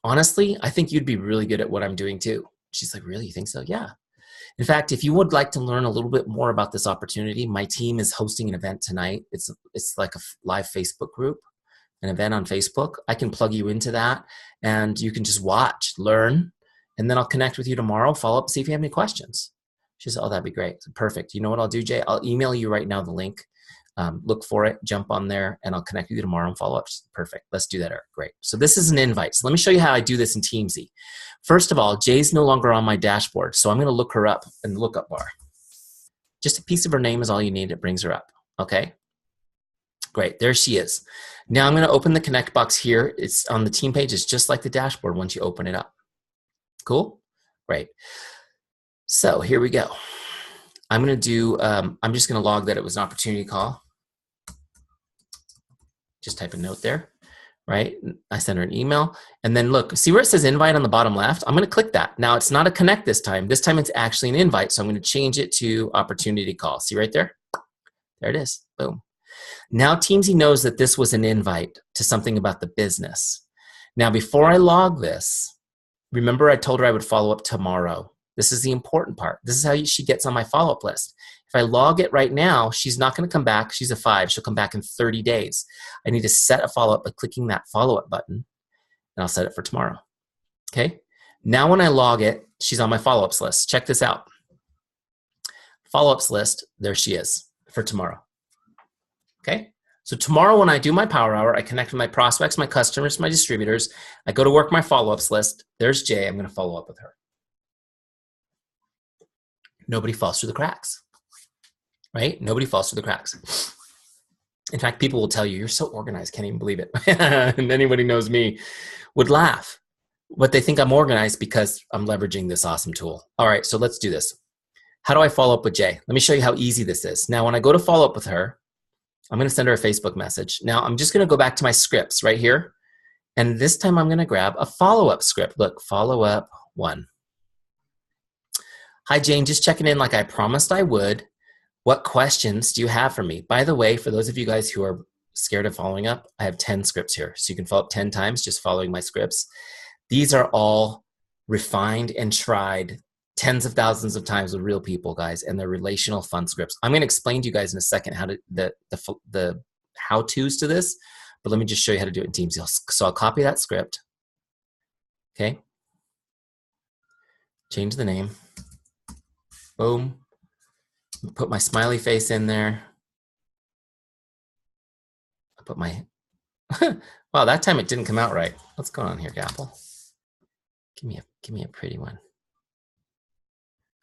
honestly, I think you'd be really good at what I'm doing too. She's like, really? You think so? Yeah. In fact, if you would like to learn a little bit more about this opportunity, my team is hosting an event tonight. It's like a live Facebook group, an event on Facebook. I can plug you into that and you can just watch, learn, and then I'll connect with you tomorrow, follow up, see if you have any questions. She said, oh, that'd be great. Perfect. You know what I'll do, Jay? I'll email you right now the link. Look for it, jump on there, and I'll connect with you tomorrow and follow up. Perfect. Let's do that, Eric. Great. So this is an invite. So let me show you how I do this in Teamzy. First of all, Jay's no longer on my dashboard, so I'm going to look her up in the lookup bar. Just a piece of her name is all you need. It brings her up. Okay? Great. There she is. Now I'm going to open the connect box here. It's on the team page. It's just like the dashboard once you open it up. Cool? Great. So here we go. I'm going to do, I'm just going to log that it was an opportunity call. Just type a note there, right? I send her an email. And then look, see where it says invite on the bottom left? I'm going to click that. Now it's not a connect this time. This time it's actually an invite. So I'm going to change it to opportunity call. See right there? There it is. Boom. Now Teamzy knows that this was an invite to something about the business. Now before I log this, remember I told her I would follow up tomorrow. This is the important part. This is how she gets on my follow-up list. If I log it right now, she's not going to come back. She's a 5. She'll come back in 30 days. I need to set a follow-up by clicking that follow-up button, and I'll set it for tomorrow. Okay? Now when I log it, she's on my follow-ups list. Check this out. Follow-ups list, there she is for tomorrow. Okay? So tomorrow when I do my power hour, I connect with my prospects, my customers, my distributors. I go to work my follow-ups list. There's Jay. I'm going to follow up with her. Nobody falls through the cracks, right? Nobody falls through the cracks. In fact, people will tell you, you're so organized, can't even believe it. And anybody knows me would laugh. But they think I'm organized because I'm leveraging this awesome tool. All right, so let's do this. How do I follow up with Jay? Let me show you how easy this is. Now, when I go to follow up with her, I'm going to send her a Facebook message. Now, I'm just going to go back to my scripts right here. And this time I'm going to grab a follow-up script. Look, follow-up 1. Hi, Jane, just checking in like I promised I would. What questions do you have for me? By the way, for those of you guys who are scared of following up, I have 10 scripts here. So you can follow up 10 times just following my scripts. These are all refined and tried tens of thousands of times with real people, guys, and they're relational fun scripts. I'm going to explain to you guys in a second how to the how-tos to this, but let me just show you how to do it in Teamzy. So I'll copy that script. Okay. Change the name. Boom. Put my smiley face in there. I put my, wow, that time it didn't come out right. What's going on here, Gapple? Give me a pretty one.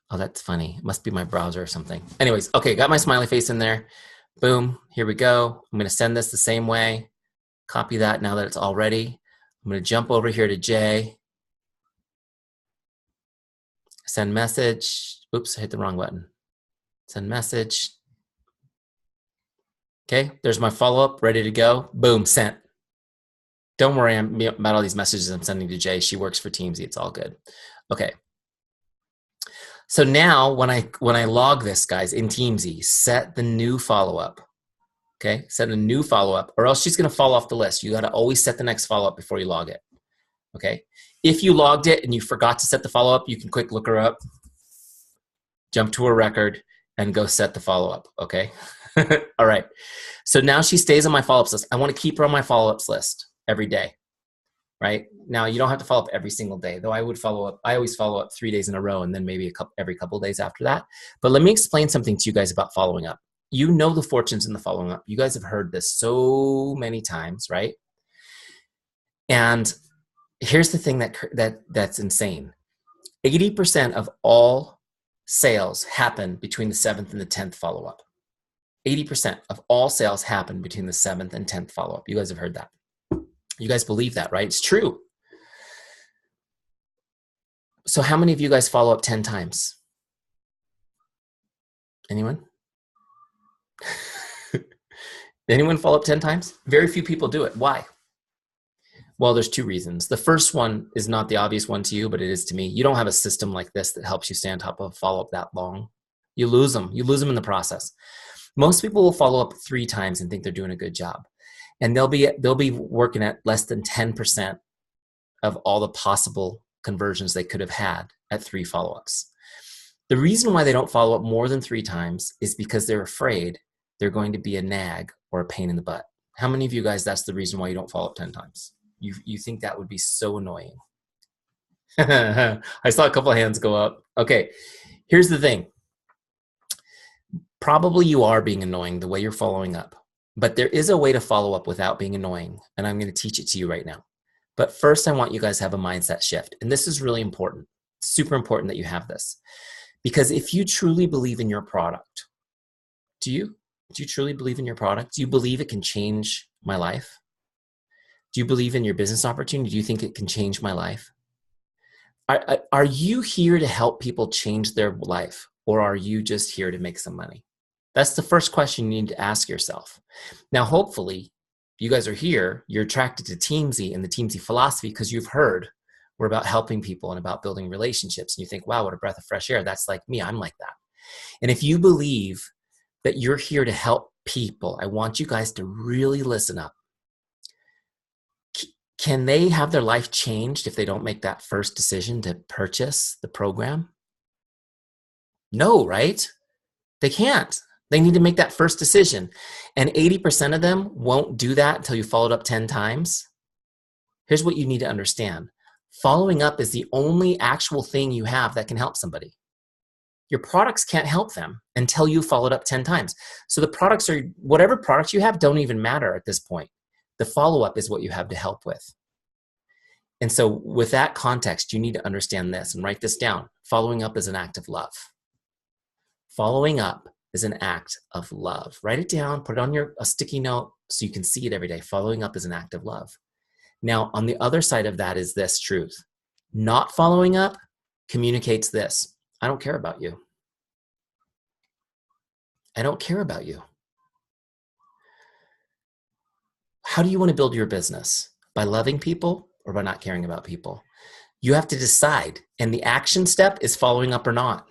Oh, that's funny. It must be my browser or something. Anyways, okay, got my smiley face in there. Boom, here we go. I'm gonna send this the same way. Copy that now that it's all ready. I'm gonna jump over here to Jay. Send message. Oops, I hit the wrong button. Send message. Okay, there's my follow-up, ready to go. Boom, sent. Don't worry about all these messages I'm sending to Jay. She works for Teamzy, it's all good. Okay. So now when I log this, guys, in Teamzy, set the new follow-up. Okay, set a new follow-up, or else she's gonna fall off the list. You gotta always set the next follow-up before you log it. Okay, if you logged it and you forgot to set the follow-up, you can quick look her up, jump to her record, and go set the follow-up, okay? All right, so now she stays on my follow-ups list. I wanna keep her on my follow-ups list every day, right? Now, you don't have to follow up every single day, though I would follow up. I always follow up 3 days in a row and then maybe every couple of days after that. But let me explain something to you guys about following up. You know the fortunes in the following up. You guys have heard this so many times, right? And here's the thing that's insane. 80% of all sales happen between the 7th and the 10th follow-up. 80% of all sales happen between the 7th and 10th follow-up. You guys have heard that. You guys believe that, right? It's true. So how many of you guys follow up 10 times? Anyone? Anyone follow up 10 times? Very few people do it. Why? Well, there's two reasons. The first one is not the obvious one to you, but it is to me. You don't have a system like this that helps you stay on top of follow-up that long. You lose them. You lose them in the process. Most people will follow up 3 times and think they're doing a good job. And they'll be working at less than 10% of all the possible conversions they could have had at 3 follow-ups. The reason why they don't follow up more than 3 times is because they're afraid they're going to be a nag or a pain in the butt. How many of you guys, that's the reason why you don't follow up 10 times? You think that would be so annoying. I saw a couple of hands go up. Okay, here's the thing. Probably you are being annoying the way you're following up, but there is a way to follow up without being annoying, and I'm going to teach it to you right now. But first, I want you guys to have a mindset shift, and this is really important. It's super important that you have this, because if you truly believe in your product, do you truly believe in your product? Do you believe it can change my life? Do you believe in your business opportunity? Do you think it can change my life? Are you here to help people change their life, or are you just here to make some money? That's the first question you need to ask yourself. Now, hopefully, you guys are here. You're attracted to Teamzy and the Teamzy philosophy because you've heard we're about helping people and about building relationships. And you think, wow, what a breath of fresh air. That's like me. I'm like that. And if you believe that you're here to help people, I want you guys to really listen up. Can they have their life changed if they don't make that first decision to purchase the program? No, right? They can't. They need to make that first decision. And 80% of them won't do that until you followed up 10 times. Here's what you need to understand. Following up is the only actual thing you have that can help somebody. Your products can't help them until you followed up 10 times. So the products are, whatever products you have don't even matter at this point. The follow-up is what you have to help with. And so with that context, you need to understand this and write this down. Following up is an act of love. Following up is an act of love. Write it down, put it on a sticky note so you can see it every day. Following up is an act of love. Now, on the other side of that is this truth. Not following up communicates this. I don't care about you. I don't care about you. How do you want to build your business? By loving people or by not caring about people? You have to decide. And the action step is following up or not.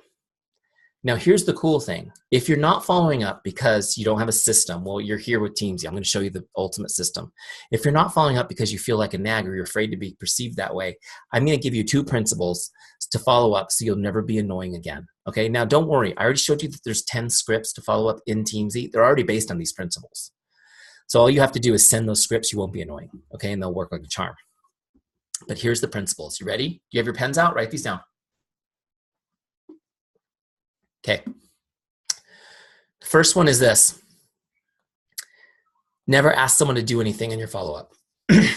Now, here's the cool thing. If you're not following up because you don't have a system, well, you're here with Teamzy. I'm going to show you the ultimate system. If you're not following up because you feel like a nag or you're afraid to be perceived that way, I'm going to give you 2 principles to follow up so you'll never be annoying again. Okay, now don't worry. I already showed you that there's 10 scripts to follow up in Teamzy. They're already based on these principles. So all you have to do is send those scripts. You won't be annoying, okay? And they'll work like a charm. But here's the principles. You ready? Do you have your pens out? Write these down. Okay. First one is this. Never ask someone to do anything in your follow-up.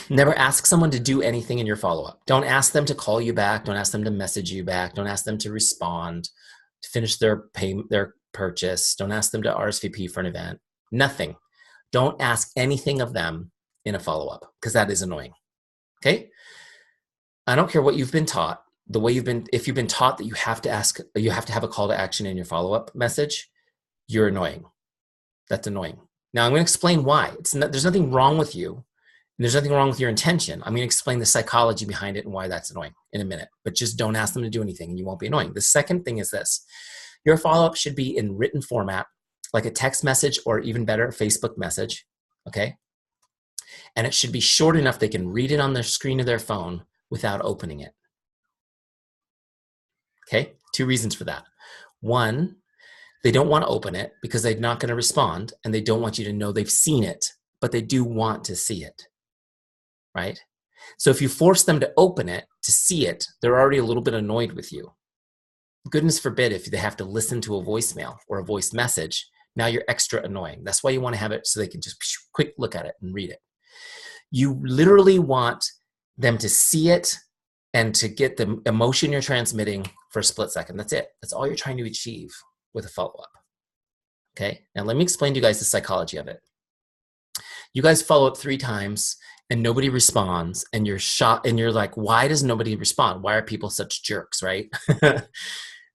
Never ask someone to do anything in your follow-up. Don't ask them to call you back. Don't ask them to message you back. Don't ask them to respond, to finish their purchase. Don't ask them to RSVP for an event. Nothing. Don't ask anything of them in a follow-up because that is annoying. Okay? I don't care what you've been taught. The way if you've been taught that you have to have a call to action in your follow-up message, you're annoying. That's annoying. Now I'm going to explain why. There's nothing wrong with you, and there's nothing wrong with your intention. I'm going to explain the psychology behind it and why that's annoying in a minute, but just don't ask them to do anything and you won't be annoying. The second thing is this. Your follow-up should be in written format, like a text message or even better, a Facebook message, okay? And it should be short enough they can read it on their screen of their phone without opening it. Okay, 2 reasons for that. 1, they don't want to open it because they're not going to respond and they don't want you to know they've seen it, but they do want to see it, right? So if you force them to open it, to see it, they're already a little bit annoyed with you. Goodness forbid if they have to listen to a voicemail or a voice message, now you're extra annoying. That's why you want to have it so they can just quick look at it and read it. You literally want them to see it and to get the emotion you're transmitting for a split second. That's it. That's all you're trying to achieve with a follow-up. Okay? Now let me explain to you guys the psychology of it. You guys follow up 3 times and nobody responds and you're shocked and you're like, why does nobody respond? Why are people such jerks, right?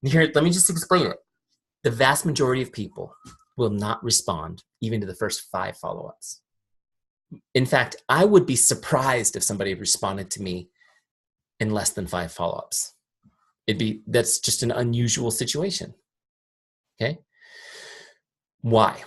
Here, let me just explain it. The vast majority of people will not respond even to the first 5 follow-ups. In fact, I would be surprised if somebody responded to me in less than 5 follow-ups. That's just an unusual situation. Okay? Why?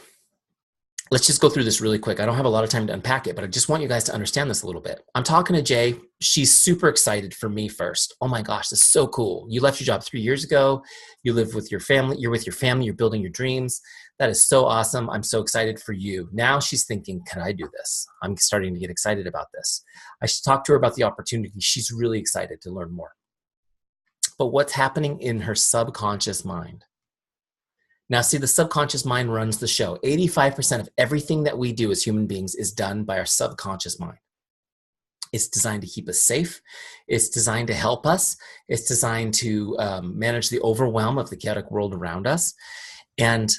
Let's just go through this really quick. I don't have a lot of time to unpack it, but I just want you guys to understand this a little bit. I'm talking to Jay. She's super excited for me first. Oh my gosh, this is so cool. You left your job 3 years ago. You live with your family. You're with your family. You're building your dreams. That is so awesome. I'm so excited for you. Now she's thinking, can I do this? I'm starting to get excited about this. I should talk to her about the opportunity. She's really excited to learn more. But what's happening in her subconscious mind? Now, see, the subconscious mind runs the show. 85% of everything that we do as human beings is done by our subconscious mind. It's designed to keep us safe. It's designed to help us. It's designed to manage the overwhelm of the chaotic world around us. And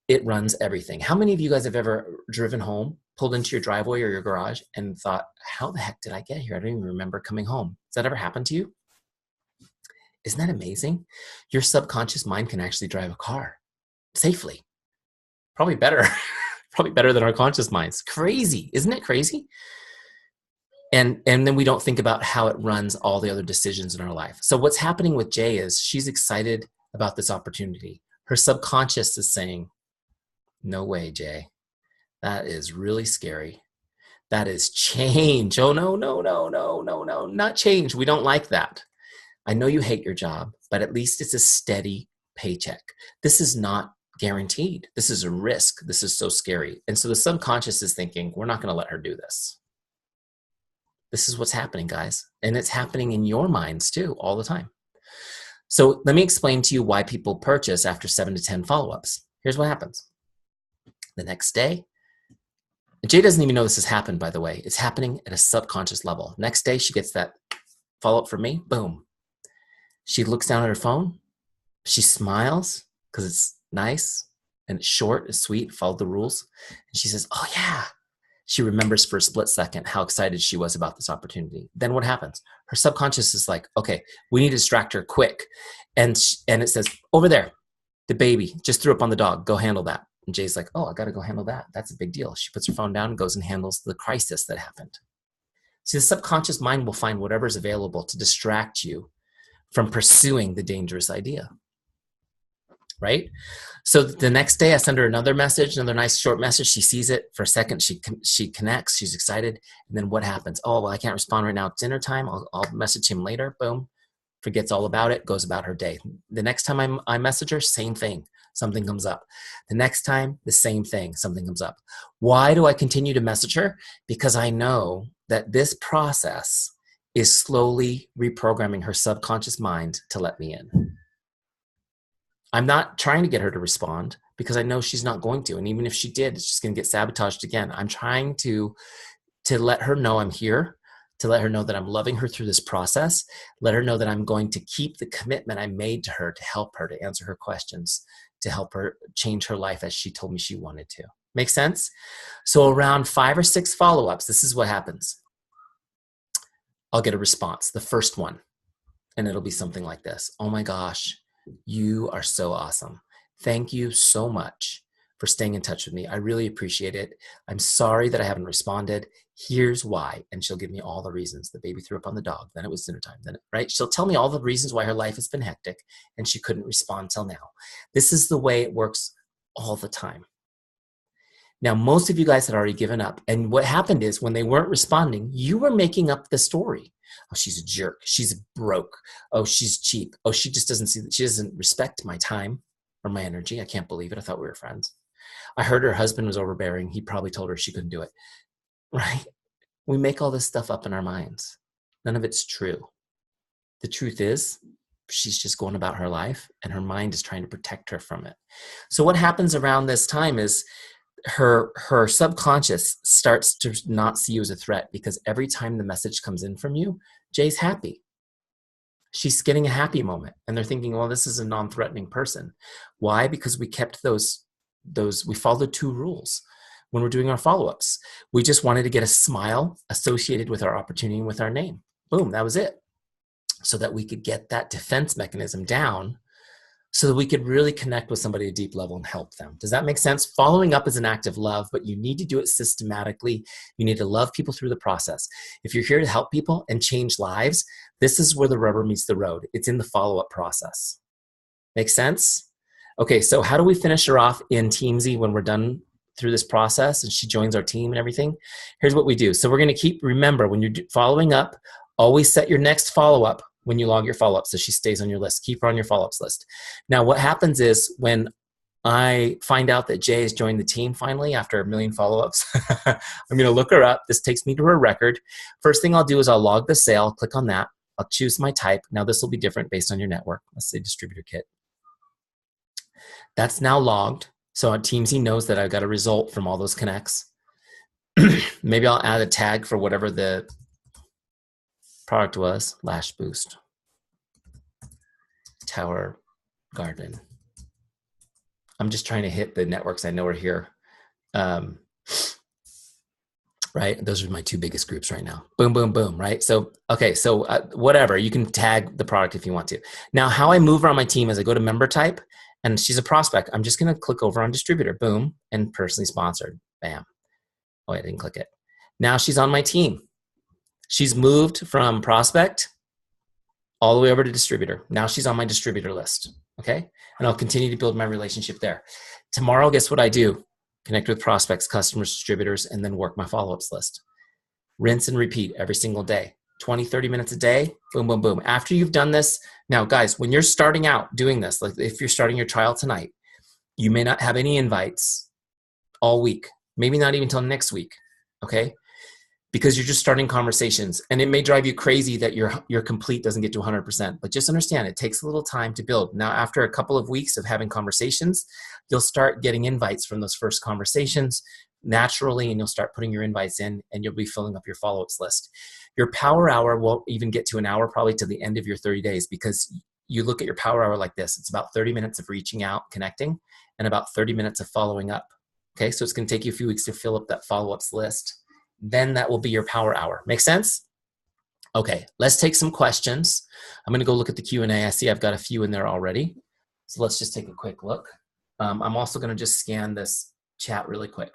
it runs everything. How many of you guys have ever driven home, pulled into your driveway or your garage, and thought, how the heck did I get here? I don't even remember coming home. Has that ever happened to you? Isn't that amazing? Your subconscious mind can actually drive a car safely. Probably better than our conscious minds. Crazy. Isn't it crazy? And then we don't think about how it runs all the other decisions in our life. So what's happening with Jay is she's excited about this opportunity. Her subconscious is saying, no way, Jay. That is really scary. That is change. Oh, no, not change. We don't like that. I know you hate your job, but at least it's a steady paycheck. This is not guaranteed. This is a risk. This is so scary. And so the subconscious is thinking, we're not going to let her do this. This is what's happening, guys. And it's happening in your minds too, all the time. So let me explain to you why people purchase after 7 to 10 follow-ups. Here's what happens. The next day, Jay doesn't even know this has happened, by the way. It's happening at a subconscious level. Next day, she gets that follow-up from me. Boom. She looks down at her phone. She smiles because it's nice and it's short, it's sweet, followed the rules. And she says, oh yeah. She remembers for a split second how excited she was about this opportunity. Then what happens? Her subconscious is like, okay, we need to distract her quick. And it says, over there, the baby just threw up on the dog. Go handle that. And Jay's like, oh, I got to go handle that. That's a big deal. She puts her phone down and goes and handles the crisis that happened. See, the subconscious mind will find whatever's available to distract you from pursuing the dangerous idea. Right? So the next day I send her another message, another nice short message. She sees it for a second. She connects. She's excited. And then what happens? Oh, well, I can't respond right now. It's dinner time. I'll message him later. Boom. Forgets all about it. Goes about her day. The next time I message her, same thing. Something comes up. The next time, the same thing. Something comes up. Why do I continue to message her? Because I know that this process is slowly reprogramming her subconscious mind to let me in. I'm not trying to get her to respond because I know she's not going to. And even if she did, it's just going to get sabotaged again. I'm trying to let her know I'm here, to let her know that I'm loving her through this process, let her know that I'm going to keep the commitment I made to her to help her, to answer her questions, to help her change her life as she told me she wanted to. Make sense? So around 5 or 6 follow-ups, this is what happens. I'll get a response, the first one, and it'll be something like this. Oh my gosh. You are so awesome. Thank you so much for staying in touch with me. I really appreciate it. I'm sorry that I haven't responded. Here's why. And she'll give me all the reasons. The baby threw up on the dog. Then it was dinner time. Right? She'll tell me all the reasons why her life has been hectic and she couldn't respond till now. This is the way it works all the time. Now, most of you guys had already given up. And what happened is when they weren't responding, you were making up the story. Oh, she's a jerk. She's broke. Oh, she's cheap. Oh, she just doesn't see that. She doesn't respect my time or my energy. I can't believe it. I thought we were friends. I heard her husband was overbearing. He probably told her she couldn't do it. Right? We make all this stuff up in our minds. None of it's true. The truth is, she's just going about her life and her mind is trying to protect her from it. So what happens around this time is her subconscious starts to not see you as a threat because every time the message comes in from you, Jay's happy. She's getting a happy moment. And they're thinking, well, this is a non-threatening person. Why? Because we kept we followed 2 rules when we're doing our follow-ups. We just wanted to get a smile associated with our opportunity and with our name. Boom, that was it. So that we could get that defense mechanism down so that we could really connect with somebody at a deep level and help them. Does that make sense? Following up is an act of love, but you need to do it systematically. You need to love people through the process. If you're here to help people and change lives, this is where the rubber meets the road. It's in the follow-up process. Make sense? Okay, so how do we finish her off in Teamzy when we're done through this process and she joins our team and everything? Here's what we do. So we're going to remember, when you're following up, always set your next follow-up when you log your follow-up so she stays on your list. Keep her on your follow-ups list. Now, what happens is when I find out that Jay has joined the team finally after a million follow-ups, I'm going to look her up. This takes me to her record. First thing I'll do is I'll log the sale, click on that. I'll choose my type. Now, this will be different based on your network. Let's say distributor kit. That's now logged. So Teamzy knows that I got a result from all those connects. Maybe I'll add a tag for whatever the product was. Lash Boost. Tower Garden. I'm just trying to hit the networks I know are here. Right? Those are my two biggest groups right now. Boom, boom, boom, right? So, okay, so whatever. You can tag the product if you want to. Now, how I move her on my team is I go to member type, and she's a prospect. I'm just going to click over on distributor. Boom, and personally sponsored. Bam. Oh, I didn't click it. Now she's on my team. She's moved from prospect all the way over to distributor. Now she's on my distributor list, okay? And I'll continue to build my relationship there. Tomorrow, guess what I do? Connect with prospects, customers, distributors, and then work my follow-ups list. Rinse and repeat every single day. 20, 30 minutes a day, boom, boom, boom. After you've done this, now guys, when you're starting out doing this, like if you're starting your trial tonight, you may not have any invites all week, maybe not even until next week, okay? Because you're just starting conversations, and it may drive you crazy that your complete doesn't get to 100%, but just understand it takes a little time to build. Now, after a couple of weeks of having conversations, you'll start getting invites from those first conversations naturally, and you'll start putting your invites in, and you'll be filling up your follow-ups list. Your power hour won't even get to an hour probably to the end of your 30 days, because you look at your power hour like this. It's about 30 minutes of reaching out, connecting, and about 30 minutes of following up. Okay, so it's going to take you a few weeks to fill up that follow-ups list. Then that will be your power hour. Make sense? Okay, let's take some questions. I'm going to go look at the Q&A. I see I've got a few in there already. So let's just take a quick look. I'm also going to just scan this chat really quick.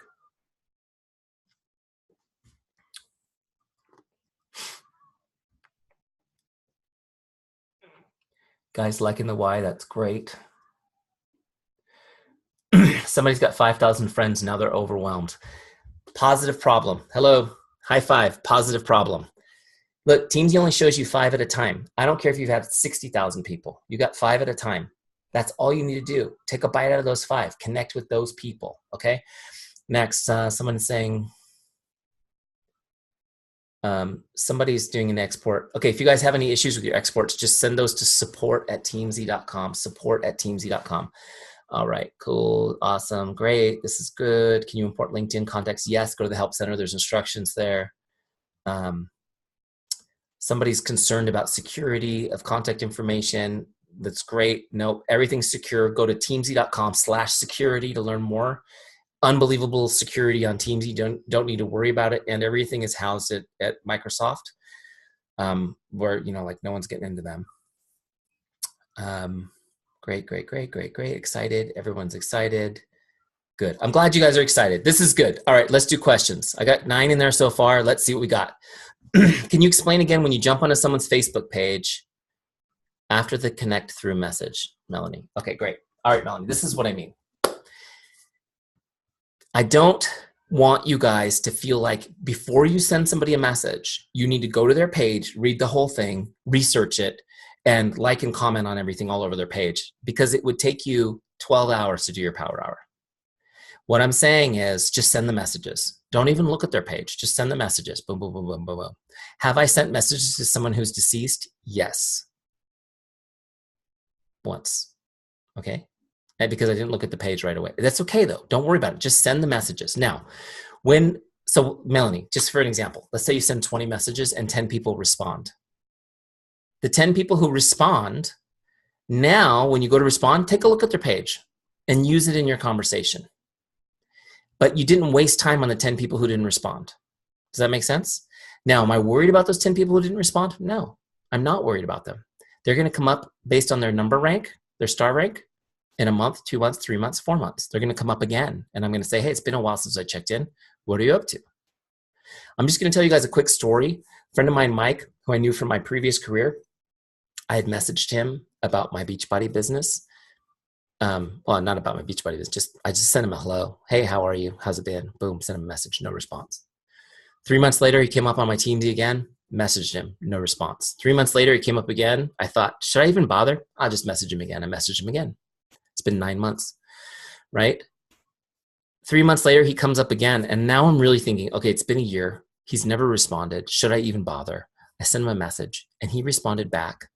Guys liking the why, that's great. Somebody's got 5,000 friends, now they're overwhelmed. Positive problem. Hello, high five, positive problem. Look, Teamzy only shows you 5 at a time. I don't care if you have 60,000 people. You got 5 at a time. That's all you need to do. Take a bite out of those 5. Connect with those people, okay? Next, someone is saying, somebody's doing an export. Okay, if you guys have any issues with your exports, just send those to support@teamzy.com, support@teamzy.com. All right, cool, awesome, great, this is good. Can you import LinkedIn contacts? Yes, go to the help center, there's instructions there. Somebody's concerned about security of contact information. That's great. No, everything's secure. Go to teamzy.com/security to learn more. Unbelievable security on Teamzy. Don't need to worry about it. And everything is housed at Microsoft, where, you know, like no one's getting into them. Great, great, great, great, great. Excited. Everyone's excited. Good. I'm glad you guys are excited. This is good. All right, let's do questions. I got 9 in there so far. Let's see what we got. Can you explain again when you jump onto someone's Facebook page after the connect through message, Melanie? Okay, great. All right, Melanie, this is what I mean. I don't want you guys to feel like before you send somebody a message, you need to go to their page, read the whole thing, research it, and like and comment on everything all over their page, because it would take you 12 hours to do your power hour. What I'm saying is just send the messages. Don't even look at their page. Just send the messages. Boom, boom, boom, boom, boom, boom. Have I sent messages to someone who's deceased? Yes. Once. Okay? And because I didn't look at the page right away. That's okay though. Don't worry about it. Just send the messages. Now, so Melanie, just for an example, let's say you send 20 messages and 10 people respond. The 10 people who respond, now when you go to respond, take a look at their page and use it in your conversation. But you didn't waste time on the 10 people who didn't respond. Does that make sense? Now, am I worried about those 10 people who didn't respond? No, I'm not worried about them. They're going to come up based on their number rank, their star rank. In a month, 2 months, 3 months, 4 months, they're going to come up again. And I'm going to say, hey, it's been a while since I checked in. What are you up to? I'm just going to tell you guys a quick story. A friend of mine, Mike, who I knew from my previous career, I had messaged him about my Beachbody business. Well, not about my Beachbody business. I just sent him a hello. Hey, how are you? How's it been? Boom, sent him a message, no response. 3 months later, he came up on my Teamzy again, messaged him, no response. 3 months later, he came up again. I thought, should I even bother? I'll just message him again. I messaged him again. It's been 9 months, right? 3 months later, he comes up again. And now I'm really thinking, okay, it's been a year. He's never responded. Should I even bother? I sent him a message and he responded back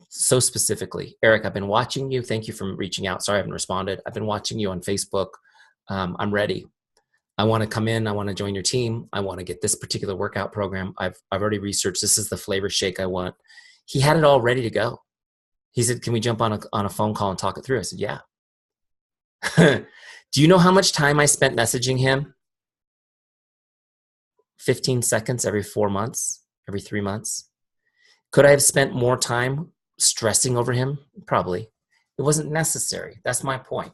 so specifically. Eric, I've been watching you. Thank you for reaching out. Sorry, I haven't responded. I've been watching you on Facebook. I'm ready. I want to come in. I want to join your team. I want to get this particular workout program. I've already researched. This is the flavor shake I want. He had it all ready to go. He said, can we jump on a phone call and talk it through? I said, yeah. Do you know how much time I spent messaging him? 15 seconds every 4 months, every 3 months. Could I have spent more time stressing over him? Probably. It wasn't necessary. That's my point.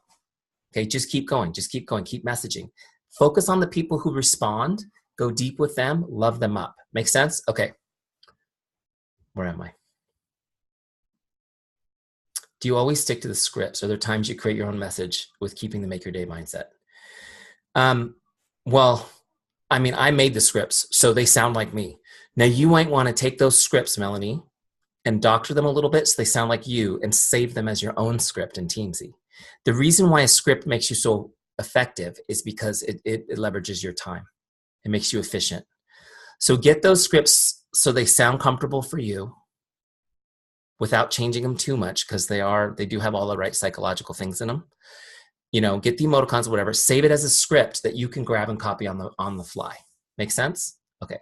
Okay, just keep going. Just keep going. Keep messaging. Focus on the people who respond. Go deep with them. Love them up. Make sense? Okay. Where am I? Do you always stick to the scripts? Are there times you create your own message with keeping the make your day mindset? Well, I mean, I made the scripts, so they sound like me. Now, you might want to take those scripts, Melanie, and doctor them a little bit so they sound like you and save them as your own script in Teamzy. The reason why a script makes you so effective is because it leverages your time. It makes you efficient. So get those scripts so they sound comfortable for you without changing them too much, because they do have all the right psychological things in them. You know, get the emoticons, whatever, save it as a script that you can grab and copy on the fly. Make sense? Okay.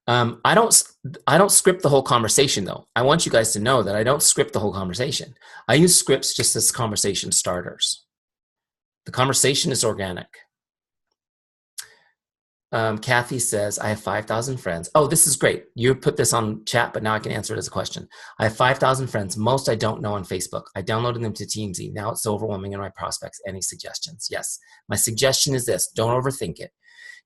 I don't script the whole conversation though. I want you guys to know that I don't script the whole conversation. I use scripts just as conversation starters. The conversation is organic. Kathy says, I have 5,000 friends. Oh, this is great. You put this on chat, but now I can answer it as a question. I have 5,000 friends. Most I don't know on Facebook. I downloaded them to Teamzy. Now it's so overwhelming in my prospects. Any suggestions? Yes. My suggestion is this. Don't overthink it.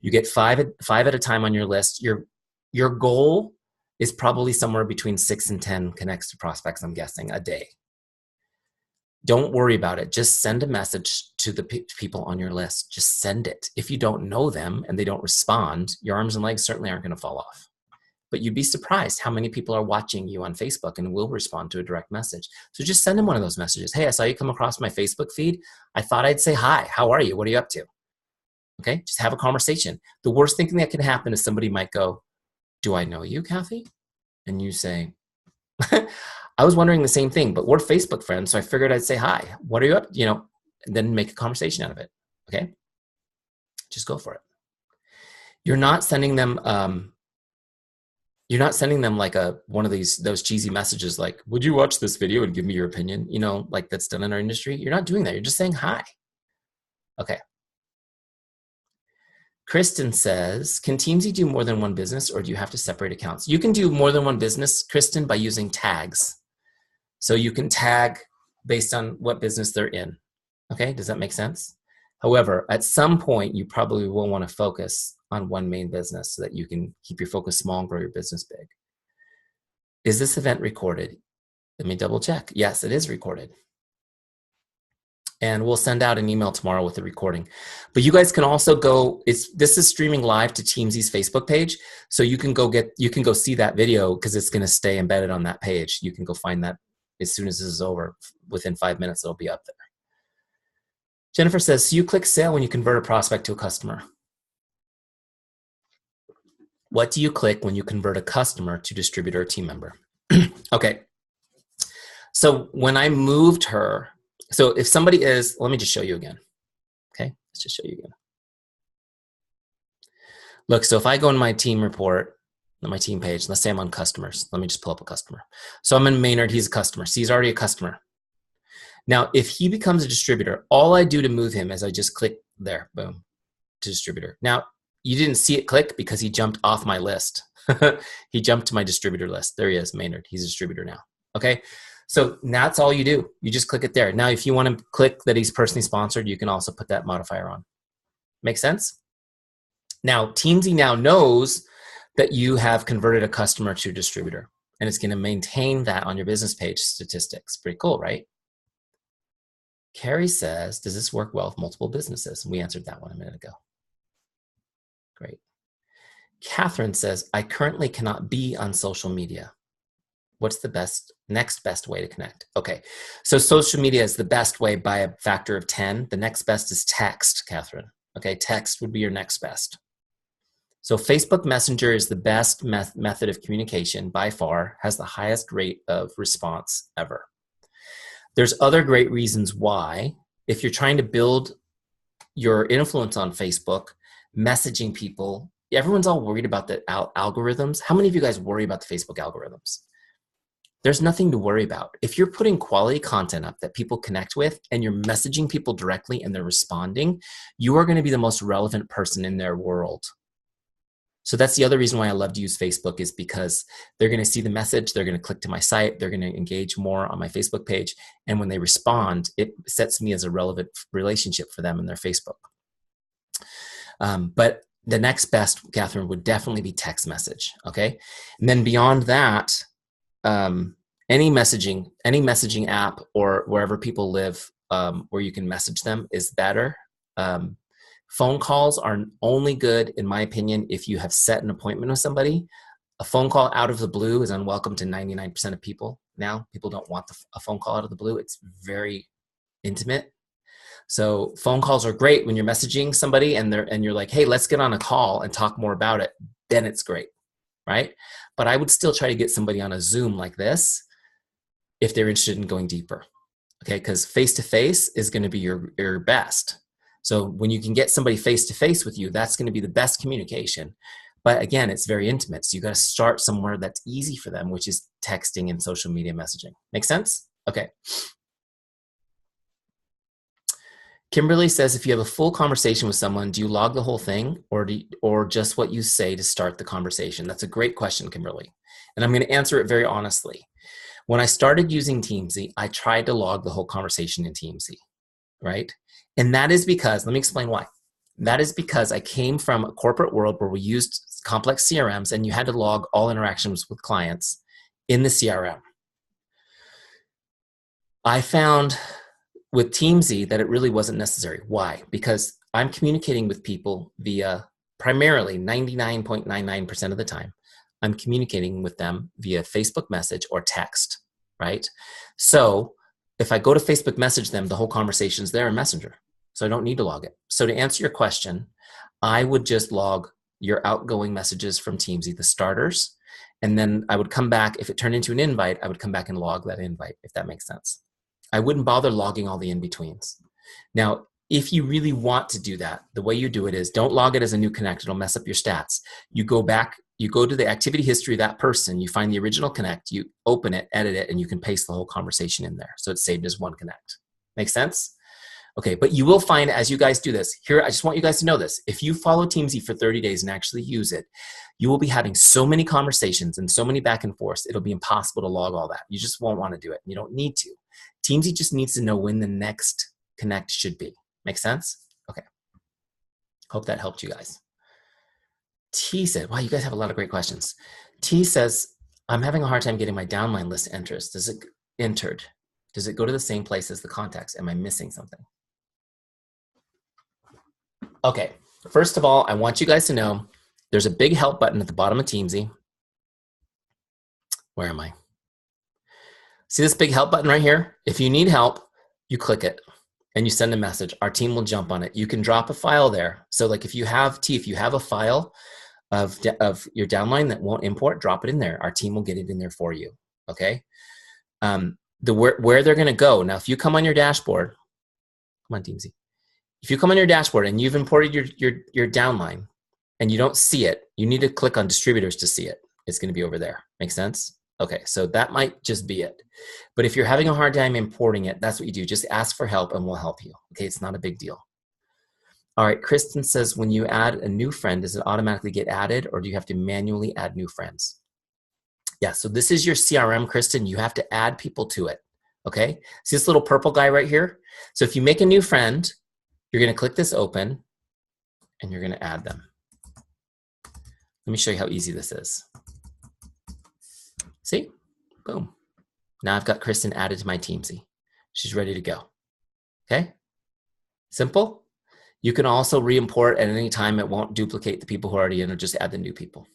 You get five at a time on your list. Your goal is probably somewhere between 6 and 10 connects to prospects, I'm guessing, a day. Don't worry about it. Just send a message to the people on your list. Just send it. If you don't know them and they don't respond, your arms and legs certainly aren't going to fall off. But you'd be surprised how many people are watching you on Facebook and will respond to a direct message. So just send them one of those messages. Hey, I saw you come across my Facebook feed. I thought I'd say hi. How are you? What are you up to? Okay, just have a conversation. The worst thing that can happen is somebody might go, do I know you, Kathy? And you say, I was wondering the same thing, but we're Facebook friends, so I figured I'd say hi. What are you up? You know, and then make a conversation out of it. Okay, just go for it. You're not sending them. You're not sending them like one of those cheesy messages like, "Would you watch this video and give me your opinion?" You know, like that's done in our industry. You're not doing that. You're just saying hi. Okay. Kristen says, can Teamzy do more than one business, or do you have to separate accounts? You can do more than one business, Kristen, by using tags. So you can tag based on what business they're in. Okay, does that make sense? However, at some point, you probably will want to focus on one main business so that you can keep your focus small and grow your business big. Is this event recorded? Let me double check. Yes, it is recorded. And we'll send out an email tomorrow with the recording. But you guys can also go, this is streaming live to Teamzy's Facebook page. So you can go see that video because it's going to stay embedded on that page. You can go find that as soon as this is over. Within 5 minutes, it'll be up there. Jennifer says, so you click sale when you convert a prospect to a customer. What do you click when you convert a customer to distributor or team member? Okay. So when I moved her, so if somebody is, let me just show you again. Okay, let's just show you again. Look, so if I go in my team report, on my team page, let's say I'm on customers. Let me just pull up a customer. So I'm in Maynard, he's a customer. So he's already a customer. Now, if he becomes a distributor, all I do to move him is I just click there, boom, to distributor. Now, you didn't see it click because he jumped off my list. He jumped to my distributor list. There he is, Maynard. He's a distributor now. Okay. So that's all you do. You just click it there. Now, if you want to click that he's personally sponsored, you can also put that modifier on. Make sense? Now, Teamzy now knows that you have converted a customer to a distributor, and it's going to maintain that on your business page statistics. Pretty cool, right? Carrie says, does this work well with multiple businesses? We answered that one a minute ago. Great. Catherine says, I currently cannot be on social media. What's the next best way to connect? Okay, so social media is the best way by a factor of 10. The next best is text, Catherine. Okay, text would be your next best. So Facebook Messenger is the best method of communication by far, has the highest rate of response ever. There's other great reasons why. If you're trying to build your influence on Facebook, messaging people, everyone's all worried about the algorithms. How many of you guys worry about the Facebook algorithms? There's nothing to worry about. If you're putting quality content up that people connect with and you're messaging people directly and they're responding, you are going to be the most relevant person in their world. So that's the other reason why I love to use Facebook, is because they're going to see the message, they're going to click to my site, they're going to engage more on my Facebook page, and when they respond, it sets me as a relevant relationship for them in their Facebook. But the next best, Catherine, would definitely be text message, okay? And then beyond that, any messaging app or wherever people live where you can message them is better. Phone calls are only good, in my opinion, if you have set an appointment with somebody. A phone call out of the blue is unwelcome to 99% of people now. People don't want a phone call out of the blue. It's very intimate. So phone calls are great when you're messaging somebody and you're like, hey, let's get on a call and talk more about it. Then it's great, right? But I would still try to get somebody on a Zoom like this if they're interested in going deeper, okay? Because face-to-face is going to be your best. So when you can get somebody face-to-face with you, that's going to be the best communication. But again, it's very intimate. So you got to start somewhere that's easy for them, which is texting and social media messaging. Make sense? Okay. Kimberly says, if you have a full conversation with someone, do you log the whole thing or just what you say to start the conversation? That's a great question, Kimberly. And I'm going to answer it very honestly. When I started using Teamzy, I tried to log the whole conversation in Teamzy, right? And that is because, let me explain why. That is because I came from a corporate world where we used complex CRMs and you had to log all interactions with clients in the CRM. I found with Teamzy that it really wasn't necessary. Why? Because I'm communicating with people via, primarily 99.99% of the time, I'm communicating with them via Facebook message or text, right? So if I go to Facebook message them, the whole conversation's there in Messenger. So I don't need to log it. So to answer your question, I would just log your outgoing messages from Teamzy, the starters, and then I would come back. If it turned into an invite, I would come back and log that invite, if that makes sense. I wouldn't bother logging all the in-betweens. Now, if you really want to do that, the way you do it is don't log it as a new connect. It'll mess up your stats. You go back, you go to the activity history of that person, you find the original connect, you open it, edit it, and you can paste the whole conversation in there. So it's saved as one connect. Make sense? Okay, but you will find as you guys do this, here, I just want you guys to know this. If you follow Teamzy for 30 days and actually use it, you will be having so many conversations and so many back and forths, it'll be impossible to log all that. You just won't want to do it. You don't need to. Teamzy just needs to know when the next connect should be. Make sense? Okay. Hope that helped you guys. T said, wow, you guys have a lot of great questions. T says, I'm having a hard time getting my downline list entered. Does it go to the same place as the contacts? Am I missing something? Okay, first of all, I want you guys to know there's a big help button at the bottom of Teamzy. Where am I? See this big help button right here? If you need help, you click it and you send a message. Our team will jump on it. You can drop a file there. So like if you have a file of your downline that won't import, drop it in there. Our team will get it in there for you, okay? Where they're gonna go. Now, if you come on your dashboard, come on Teamzy. If you come on your dashboard and you've imported your downline and you don't see it, you need to click on distributors to see it. It's gonna be over there. Make sense? Okay, so that might just be it. But if you're having a hard time importing it, that's what you do. Just ask for help and we'll help you. Okay, it's not a big deal. All right, Kristen says, when you add a new friend, does it automatically get added or do you have to manually add new friends? Yeah, so this is your CRM, Kristen. You have to add people to it, okay? See this little purple guy right here? So if you make a new friend, you're gonna click this open and you're gonna add them. Let me show you how easy this is. See? Boom. Now I've got Kristen added to my Teamzy. She's ready to go. Okay? Simple. You can also re-import at any time. It won't duplicate the people who are already in, or just add the new people.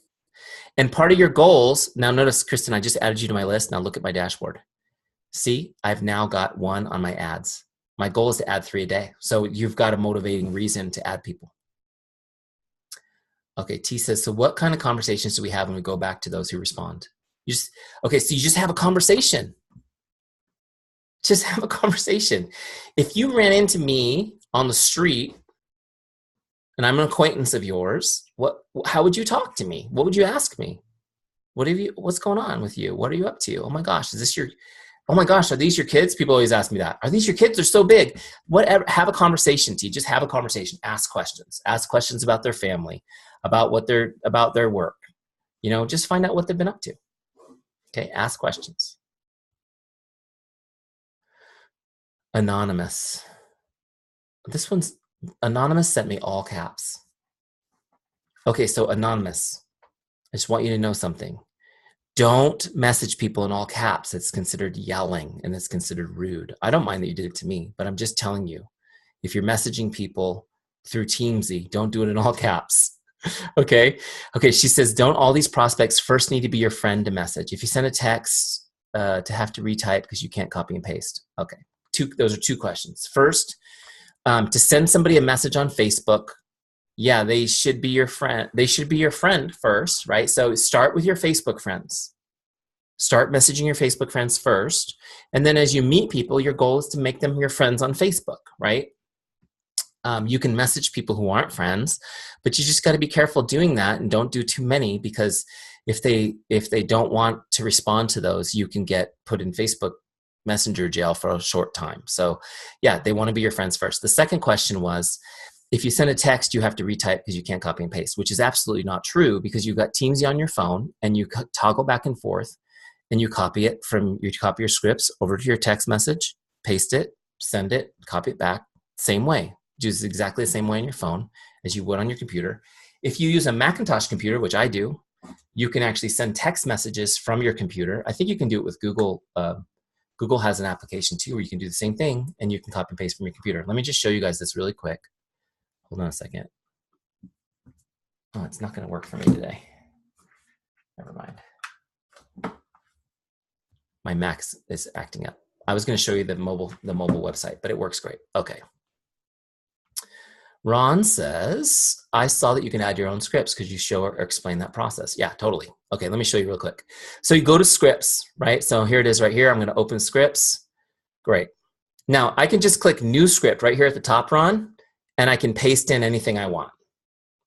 And part of your goals, now notice, Kristen, I just added you to my list. Now look at my dashboard. See, I've now got 1 on my ads. My goal is to add 3 a day. So you've got a motivating reason to add people. Okay, T says, so what kind of conversations do we have when we go back to those who respond? Okay, so you just have a conversation. Just have a conversation. If you ran into me on the street and I'm an acquaintance of yours, how would you talk to me? What would you ask me? What's going on with you? What are you up to? Oh my gosh, oh my gosh, are these your kids? People always ask me that. Are these your kids? They're so big. Whatever, have a conversation, T. Just have a conversation. Ask questions. Ask questions about their family, about their work. Just find out what they've been up to. Okay, ask questions. Anonymous. This one's Anonymous sent me all caps. Okay, so Anonymous, I just want you to know something. Don't message people in all caps. It's considered yelling and it's considered rude. I don't mind that you did it to me, but I'm just telling you, if you're messaging people through Teamzy, don't do it in all caps. Okay, she says, don't all these prospects first need to be your friend to message? If you send a text to have to retype because you can't copy and paste. Okay, those are 2 questions. First, to send somebody a message on Facebook, yeah, they should be your friend. They should be your friend first, right? So start with your Facebook friends. Start messaging your Facebook friends first. And then as you meet people, your goal is to make them your friends on Facebook, right? You can message people who aren't friends, but you just got to be careful doing that and don't do too many, because if they don't want to respond to those, you can get put in Facebook Messenger jail for a short time. So yeah, they want to be your friends first. The second question was, if you send a text, you have to retype because you can't copy and paste, which is absolutely not true, because you've got Teamzy on your phone and you toggle back and forth and you copy your scripts over to your text message, paste it, send it, copy it back, same way. Do exactly the same way on your phone as you would on your computer. If you use a Macintosh computer, which I do, you can actually send text messages from your computer. I think you can do it with Google. Google has an application too where you can do the same thing and you can copy and paste from your computer. Let me just show you guys this really quick. Hold on a second. Oh, it's not going to work for me today. Never mind. My Mac is acting up. I was going to show you the mobile website, but it works great. Okay. Ron says, I saw that you can add your own scripts. Could you show or explain that process? Yeah, totally. Okay, let me show you real quick. So you go to scripts, right? So here it is right here. I'm going to open scripts. Great. Now I can just click new script right here at the top, Ron, and I can paste in anything I want.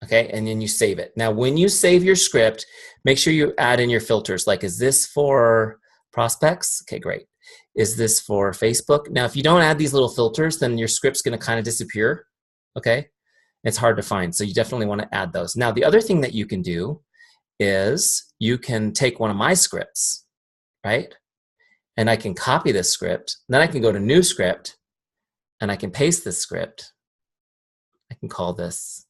Okay, and then you save it. Now when you save your script, make sure you add in your filters. Like, is this for prospects? Okay, great. Is this for Facebook? Now if you don't add these little filters, then your script's going to kind of disappear. Okay, it's hard to find, so you definitely want to add those. Now the other thing that you can do is you can take one of my scripts, right? And I can copy this script. Then I can go to new script and I can paste this script. I can call this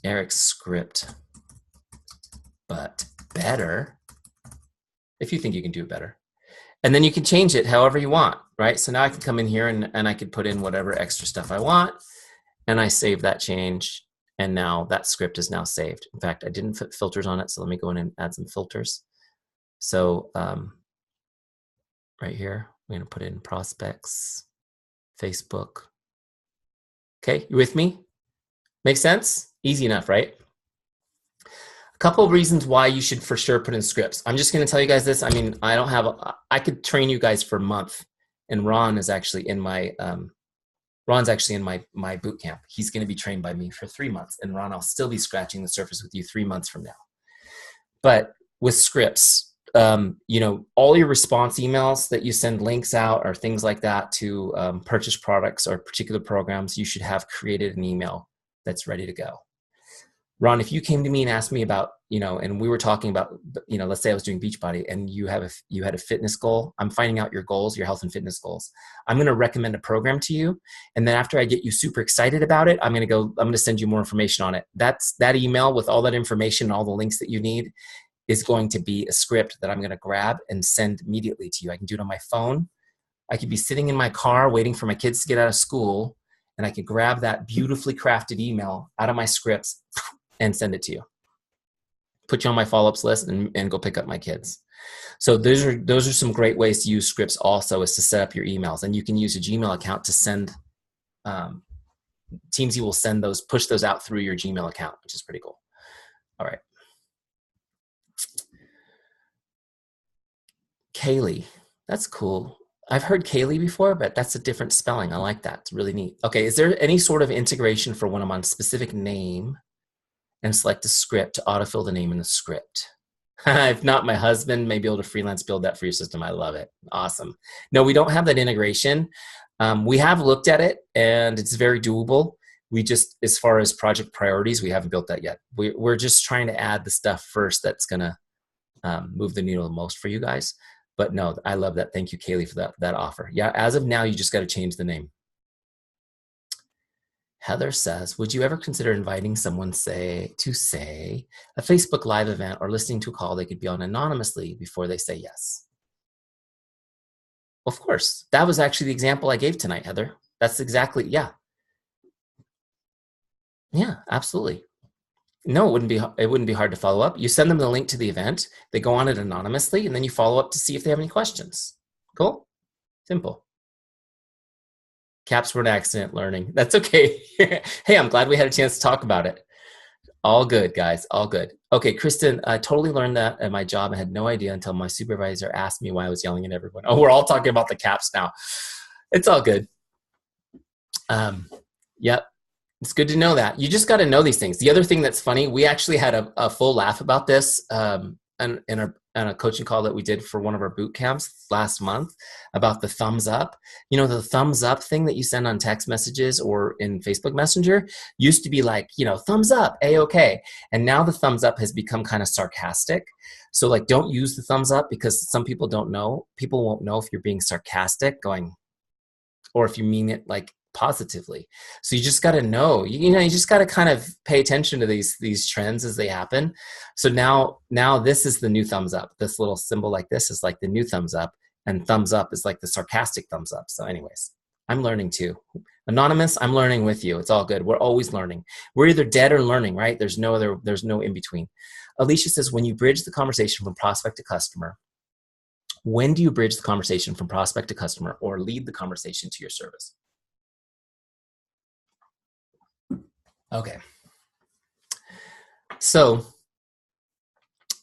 Eric's script, but better, if you think you can do it better. And then you can change it however you want, right? So now I can come in here and I could put in whatever extra stuff I want, and I save that change, and now that script is now saved. In fact, I didn't put filters on it, so let me go in and add some filters. So right here, I'm gonna put in prospects, Facebook. Okay, you with me? Make sense? Easy enough, right? A couple of reasons why you should for sure put in scripts. I'm just going to tell you guys this. I mean, I could train you guys for a month, and Ron is actually in my my boot camp. He's going to be trained by me for 3 months, and Ron, I'll still be scratching the surface with you 3 months from now. But with scripts, you know, all your response emails that you send links out or things like that to purchase products or particular programs, you should have created an email that's ready to go. Ron, if you came to me and asked me about, and we were talking about, let's say I was doing Beachbody and you had a fitness goal. I'm finding out your goals, your health and fitness goals. I'm going to recommend a program to you. And then after I get you super excited about it, I'm going to send you more information on it. That email with all that information and all the links that you need is going to be a script that I'm going to grab and send immediately to you. I can do it on my phone. I could be sitting in my car waiting for my kids to get out of school, and I could grab that beautifully crafted email out of my scripts and send it to you. Put you on my follow-ups list and go pick up my kids. So those are some great ways to use scripts also, is to set up your emails. And you can use a Gmail account to send, Teamzy will push those out through your Gmail account, which is pretty cool. All right. Kaylee, that's cool. I've heard Kaylee before, but that's a different spelling. I like that. It's really neat. Okay, is there any sort of integration for when I'm on a specific name and select a script to autofill the name in the script? If not, my husband may be able to freelance build that for your system. I love it. Awesome. No, we don't have that integration. We have looked at it, and it's very doable. We just, as far as project priorities, we haven't built that yet. We're just trying to add the stuff first that's going to move the needle the most for you guys. But no, I love that. Thank you, Kaylee, for that offer. Yeah, as of now, you just got to change the name. Heather says, would you ever consider inviting someone to a Facebook Live event or listening to a call they could be on anonymously before they say yes? Of course. That was actually the example I gave tonight, Heather. That's exactly, yeah. Yeah, absolutely. No, it wouldn't be hard to follow up. You send them the link to the event, they go on it anonymously, and then you follow up to see if they have any questions. Cool? Simple. Caps were an accident, learning. That's okay. Hey, I'm glad we had a chance to talk about it. All good, guys. All good. Okay, Kristen, I totally learned that at my job. I had no idea until my supervisor asked me why I was yelling at everyone. Oh, we're all talking about the caps now. It's all good. Yep. It's good to know that. You just got to know these things. The other thing that's funny, we actually had a full laugh about this in a coaching call that we did for one of our boot camps last month about the thumbs up. The thumbs up thing that you send on text messages or in Facebook Messenger used to be like, thumbs up, A-okay. And now the thumbs up has become kind of sarcastic. So like, don't use the thumbs up because some people don't know. People won't know if you're being sarcastic or if you mean it like positively. So you just got to know, you just got to kind of pay attention to these trends as they happen. So now this is the new thumbs up. This little symbol like this is like the new thumbs up, and thumbs up is like the sarcastic thumbs up. So anyways, I'm learning too. Anonymous, I'm learning with you. It's all good. We're always learning. We're either dead or learning, right? There's no in between. Alicia says, when you bridge the conversation from prospect to customer, when do you bridge the conversation from prospect to customer or lead the conversation to your service? Okay. So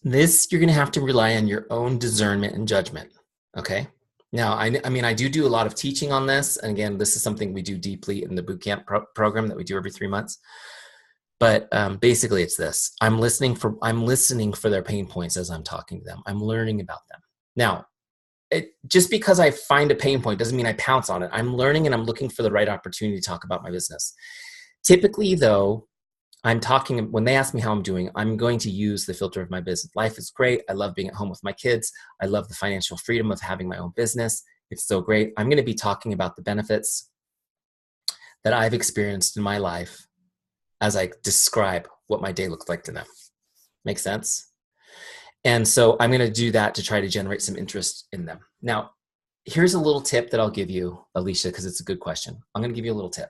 this, you're going to have to rely on your own discernment and judgment. Okay. Now, I do a lot of teaching on this. And again, this is something we do deeply in the bootcamp program that we do every 3 months. But basically it's this, I'm listening for their pain points as I'm talking to them. I'm learning about them. Now, just because I find a pain point doesn't mean I pounce on it. I'm learning and I'm looking for the right opportunity to talk about my business. Typically, though, when they ask me how I'm doing, I'm going to use the filter of my business. Life is great. I love being at home with my kids. I love the financial freedom of having my own business. It's so great. I'm going to be talking about the benefits that I've experienced in my life as I describe what my day looks like to them. Make sense? And so I'm going to do that to try to generate some interest in them. Now, here's a little tip that I'll give you, Alicia, because it's a good question. I'm going to give you a little tip.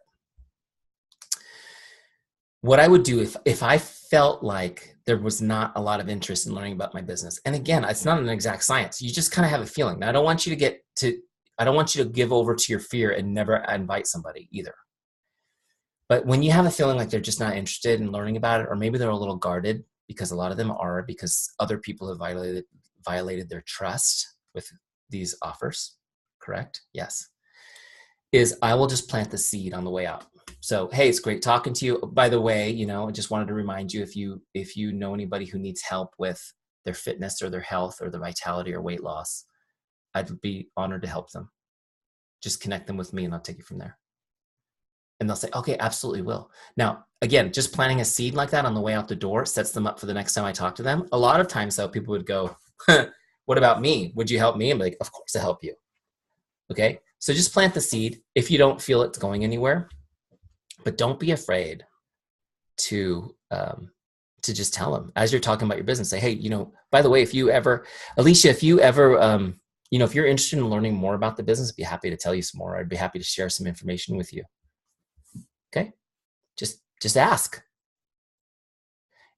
What I would do if I felt like there was not a lot of interest in learning about my business, and again, it's not an exact science. You just kind of have a feeling. Now, I don't want you to give over to your fear and never invite somebody either. But when you have a feeling like they're just not interested in learning about it, or maybe they're a little guarded, because a lot of them are, because other people have violated their trust with these offers, correct? Yes. I will just plant the seed on the way out. So, hey, it's great talking to you. By the way, I just wanted to remind you, if you know anybody who needs help with their fitness or their health or their vitality or weight loss, I'd be honored to help them. Just connect them with me and I'll take it from there. And they'll say, okay, absolutely will. Now, again, just planting a seed like that on the way out the door sets them up for the next time I talk to them. A lot of times, though, people would go, what about me? Would you help me? I'm like, of course I'll help you. Okay. So just plant the seed if you don't feel it's going anywhere, but don't be afraid to just tell them as you're talking about your business, say, hey, by the way, if you ever, Alicia, if you ever, if you're interested in learning more about the business, I'd be happy to tell you some more. I'd be happy to share some information with you. Okay. Just ask.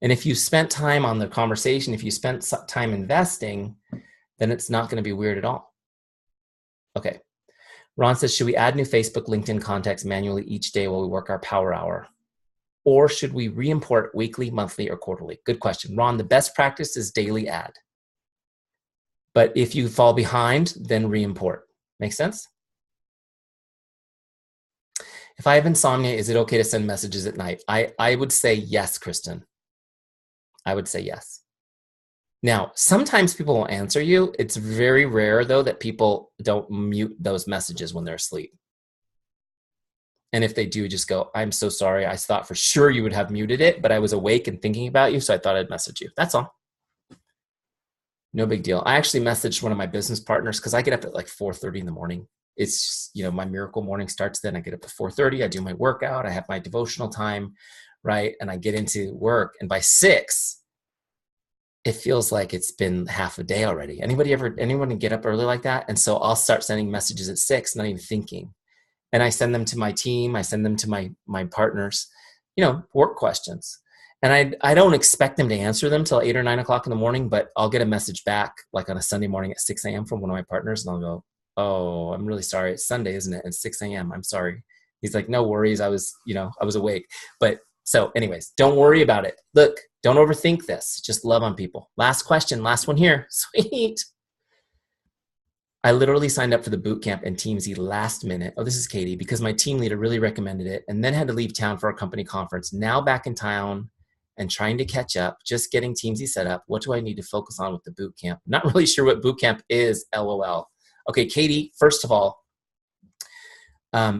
And if you spent time on the conversation, if you spent time investing, then it's not going to be weird at all. Okay. Ron says, should we add new Facebook, LinkedIn contacts manually each day while we work our power hour? Or should we re-import weekly, monthly, or quarterly? Good question. Ron, the best practice is daily add. But if you fall behind, then re-import. Make sense? If I have insomnia, is it okay to send messages at night? I would say yes, Kristen. I would say yes. Now, sometimes people will answer you. It's very rare, though, that people don't mute those messages when they're asleep. And if they do, just go, I'm so sorry. I thought for sure you would have muted it, but I was awake and thinking about you, so I thought I'd message you. That's all. No big deal. I actually messaged one of my business partners because I get up at like 4:30 in the morning. It's just, my miracle morning starts then. I get up at 4:30. I do my workout. I have my devotional time, right? And I get into work. And by 6, it feels like it's been half a day already. Anyone get up early like that? And so I'll start sending messages at 6, not even thinking. And I send them to my team. I send them to my partners, work questions. And I don't expect them to answer them till 8 or 9 o'clock in the morning, but I'll get a message back like on a Sunday morning at 6 a.m. from one of my partners. And I'll go, oh, I'm really sorry. It's Sunday, isn't it? It's 6 a.m. I'm sorry. He's like, no worries. I was awake. But so anyways, don't worry about it. Look, don't overthink this. Just love on people. Last question. Last one here. Sweet. I literally signed up for the boot camp and Teamzy last minute. Oh, this is Katie, because my team leader really recommended it and then had to leave town for a company conference. Now back in town and trying to catch up, just getting Teamzy set up. What do I need to focus on with the boot camp? Not really sure what boot camp is, LOL. Okay, Katie, first of all,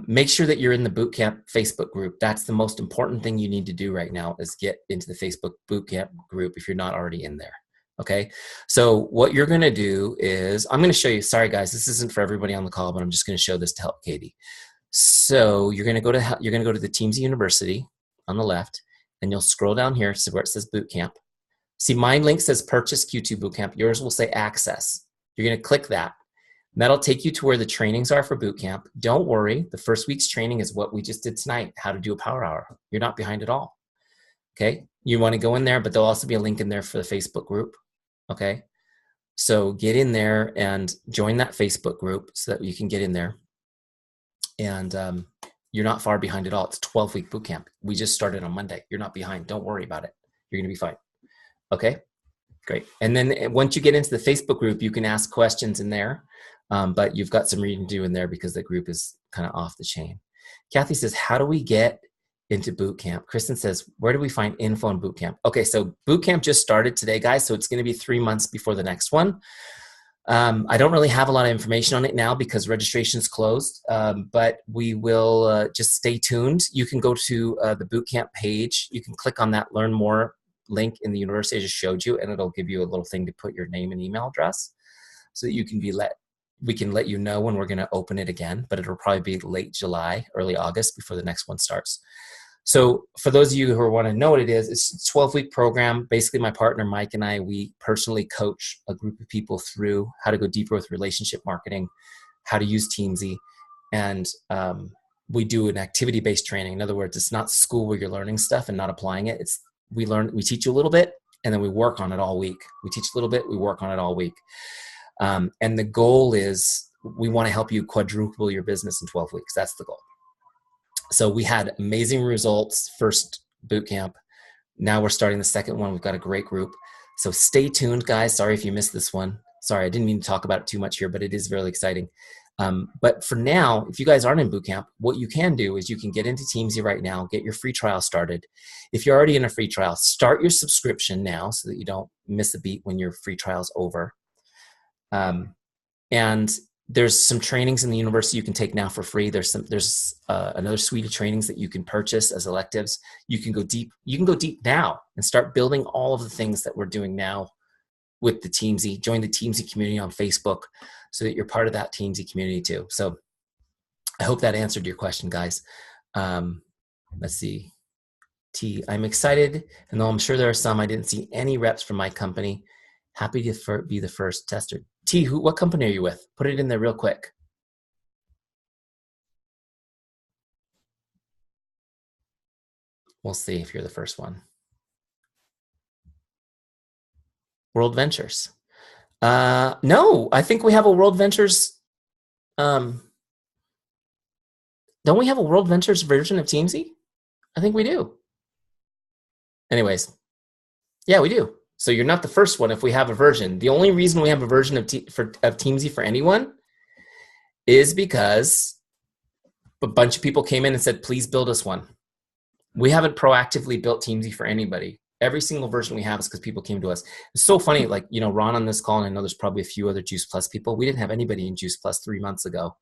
make sure that you're in the boot camp Facebook group. That's the most important thing you need to do right now is get into the Facebook boot camp group if you're not already in there. Okay, so what you're going to do is I'm going to show you. Sorry, guys, this isn't for everybody on the call, but I'm just going to show this to help Katie. So you're going to go to the Teamzy University on the left, and you'll scroll down here to where it says boot camp. See, my link says purchase Q2 boot camp. Yours will say access. You're going to click that. That'll take you to where the trainings are for boot camp. Don't worry, the first week's training is what we just did tonight, how to do a power hour. You're not behind at all. Okay, you want to go in there, but there'll also be a link in there for the Facebook group. Okay, so get in there and join that Facebook group so that you can get in there. And you're not far behind at all. It's a 12-week boot camp. We just started on Monday. You're not behind. Don't worry about it. You're going to be fine. Okay, great. And then once you get into the Facebook group, you can ask questions in there, but you've got some reading to do in there because the group is kind of off the chain. Kathy says, how do we get into boot camp? Kristen says, where do we find info on boot camp? Okay, so boot camp just started today, guys, so it's going to be 3 months before the next one. I don't really have a lot of information on it now because registration's closed, but we will just stay tuned. You can go to the boot camp page. You can click on that Learn More link in the university I just showed you, and it'll give you a little thing to put your name and email address so that you can we can let you know when we're going to open it again, but it'll probably be late July, early August before the next one starts. So for those of you who want to know what it is, it's a 12-week program. Basically, my partner, Mike, and I, we personally coach a group of people through how to go deeper with relationship marketing, how to use Teamzy, and we do an activity-based training. In other words, it's not school where you're learning stuff and not applying it. We teach you a little bit, and then we work on it all week. We teach a little bit, we work on it all week. And the goal is we want to help you quadruple your business in 12 weeks. That's the goal. So we had amazing results first boot camp. Now we're starting the second one. We've got a great group. So stay tuned, guys. Sorry if you missed this one. Sorry, I didn't mean to talk about it too much here, but it is really exciting. But for now, if you guys aren't in boot camp, what you can do is you can get into Teamzy right now, get your free trial started. If you're already in a free trial, start your subscription now so that you don't miss a beat when your free trial's over. And There's some trainings in the university you can take now for free. There's another suite of trainings that you can purchase as electives. You can go deep. You can go deep now and start building all of the things that we're doing now with the Teamzy. Join the Teamzy community on Facebook so that you're part of that Teamzy community too. So I hope that answered your question, guys. Let's see. I'm excited, and though I'm sure there are some, I didn't see any reps from my company. Happy to be the first tester. What company are you with? Put it in there real quick. We'll see if you're the first one. World Ventures. No, I think we have a World Ventures. Don't we have a World Ventures version of Teamzy? I think we do. Anyways, yeah, we do. So you're not the first one if we have a version. The only reason we have a version of Teamzy for anyone is because a bunch of people came in and said, please build us one. We haven't proactively built Teamzy for anybody. Every single version we have is because people came to us. It's so funny, like, you know, Ron on this call, and I know there's probably a few other Juice Plus people. We didn't have anybody in Juice Plus 3 months ago.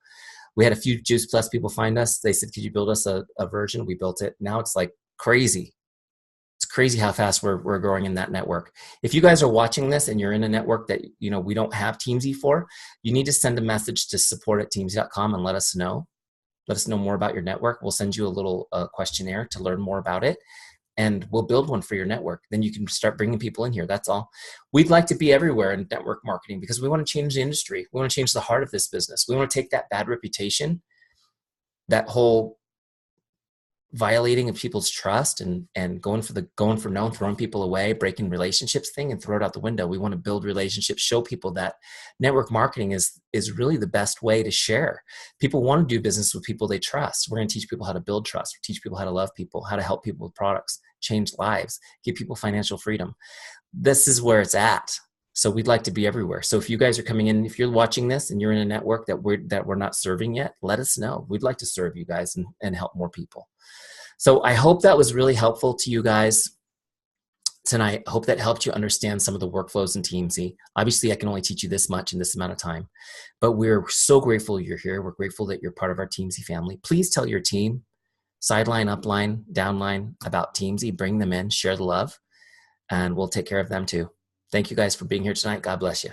We had a few Juice Plus people find us. They said, could you build us a version? We built it. Now it's like crazy. It's crazy how fast we're growing in that network. If you guys are watching this and you're in a network that, you know, we don't have Teamzy for, you need to send a message to support@teamzy.com and let us know. Let us know more about your network. We'll send you a little questionnaire to learn more about it, and we'll build one for your network. Then you can start bringing people in here. That's all. We'd like to be everywhere in network marketing because we want to change the industry. We want to change the heart of this business. We want to take that bad reputation, that whole violating of people's trust and going for no, throwing people away, breaking relationships thing, and throw it out the window. We want to build relationships, show people that network marketing is really the best way to share. People want to do business with people they trust. We're going to teach people how to build trust, teach people how to love people, how to help people with products, change lives, give people financial freedom. This is where it's at. So we'd like to be everywhere. So if you guys are coming in, if you're watching this and you're in a network that we're not serving yet, let us know. We'd like to serve you guys and help more people. So I hope that was really helpful to you guys tonight. I hope that helped you understand some of the workflows in Teamzy. Obviously, I can only teach you this much in this amount of time, but we're so grateful you're here. We're grateful that you're part of our Teamzy family. Please tell your team, sideline, upline, downline, about Teamzy. Bring them in, share the love, and we'll take care of them too. Thank you guys for being here tonight. God bless you.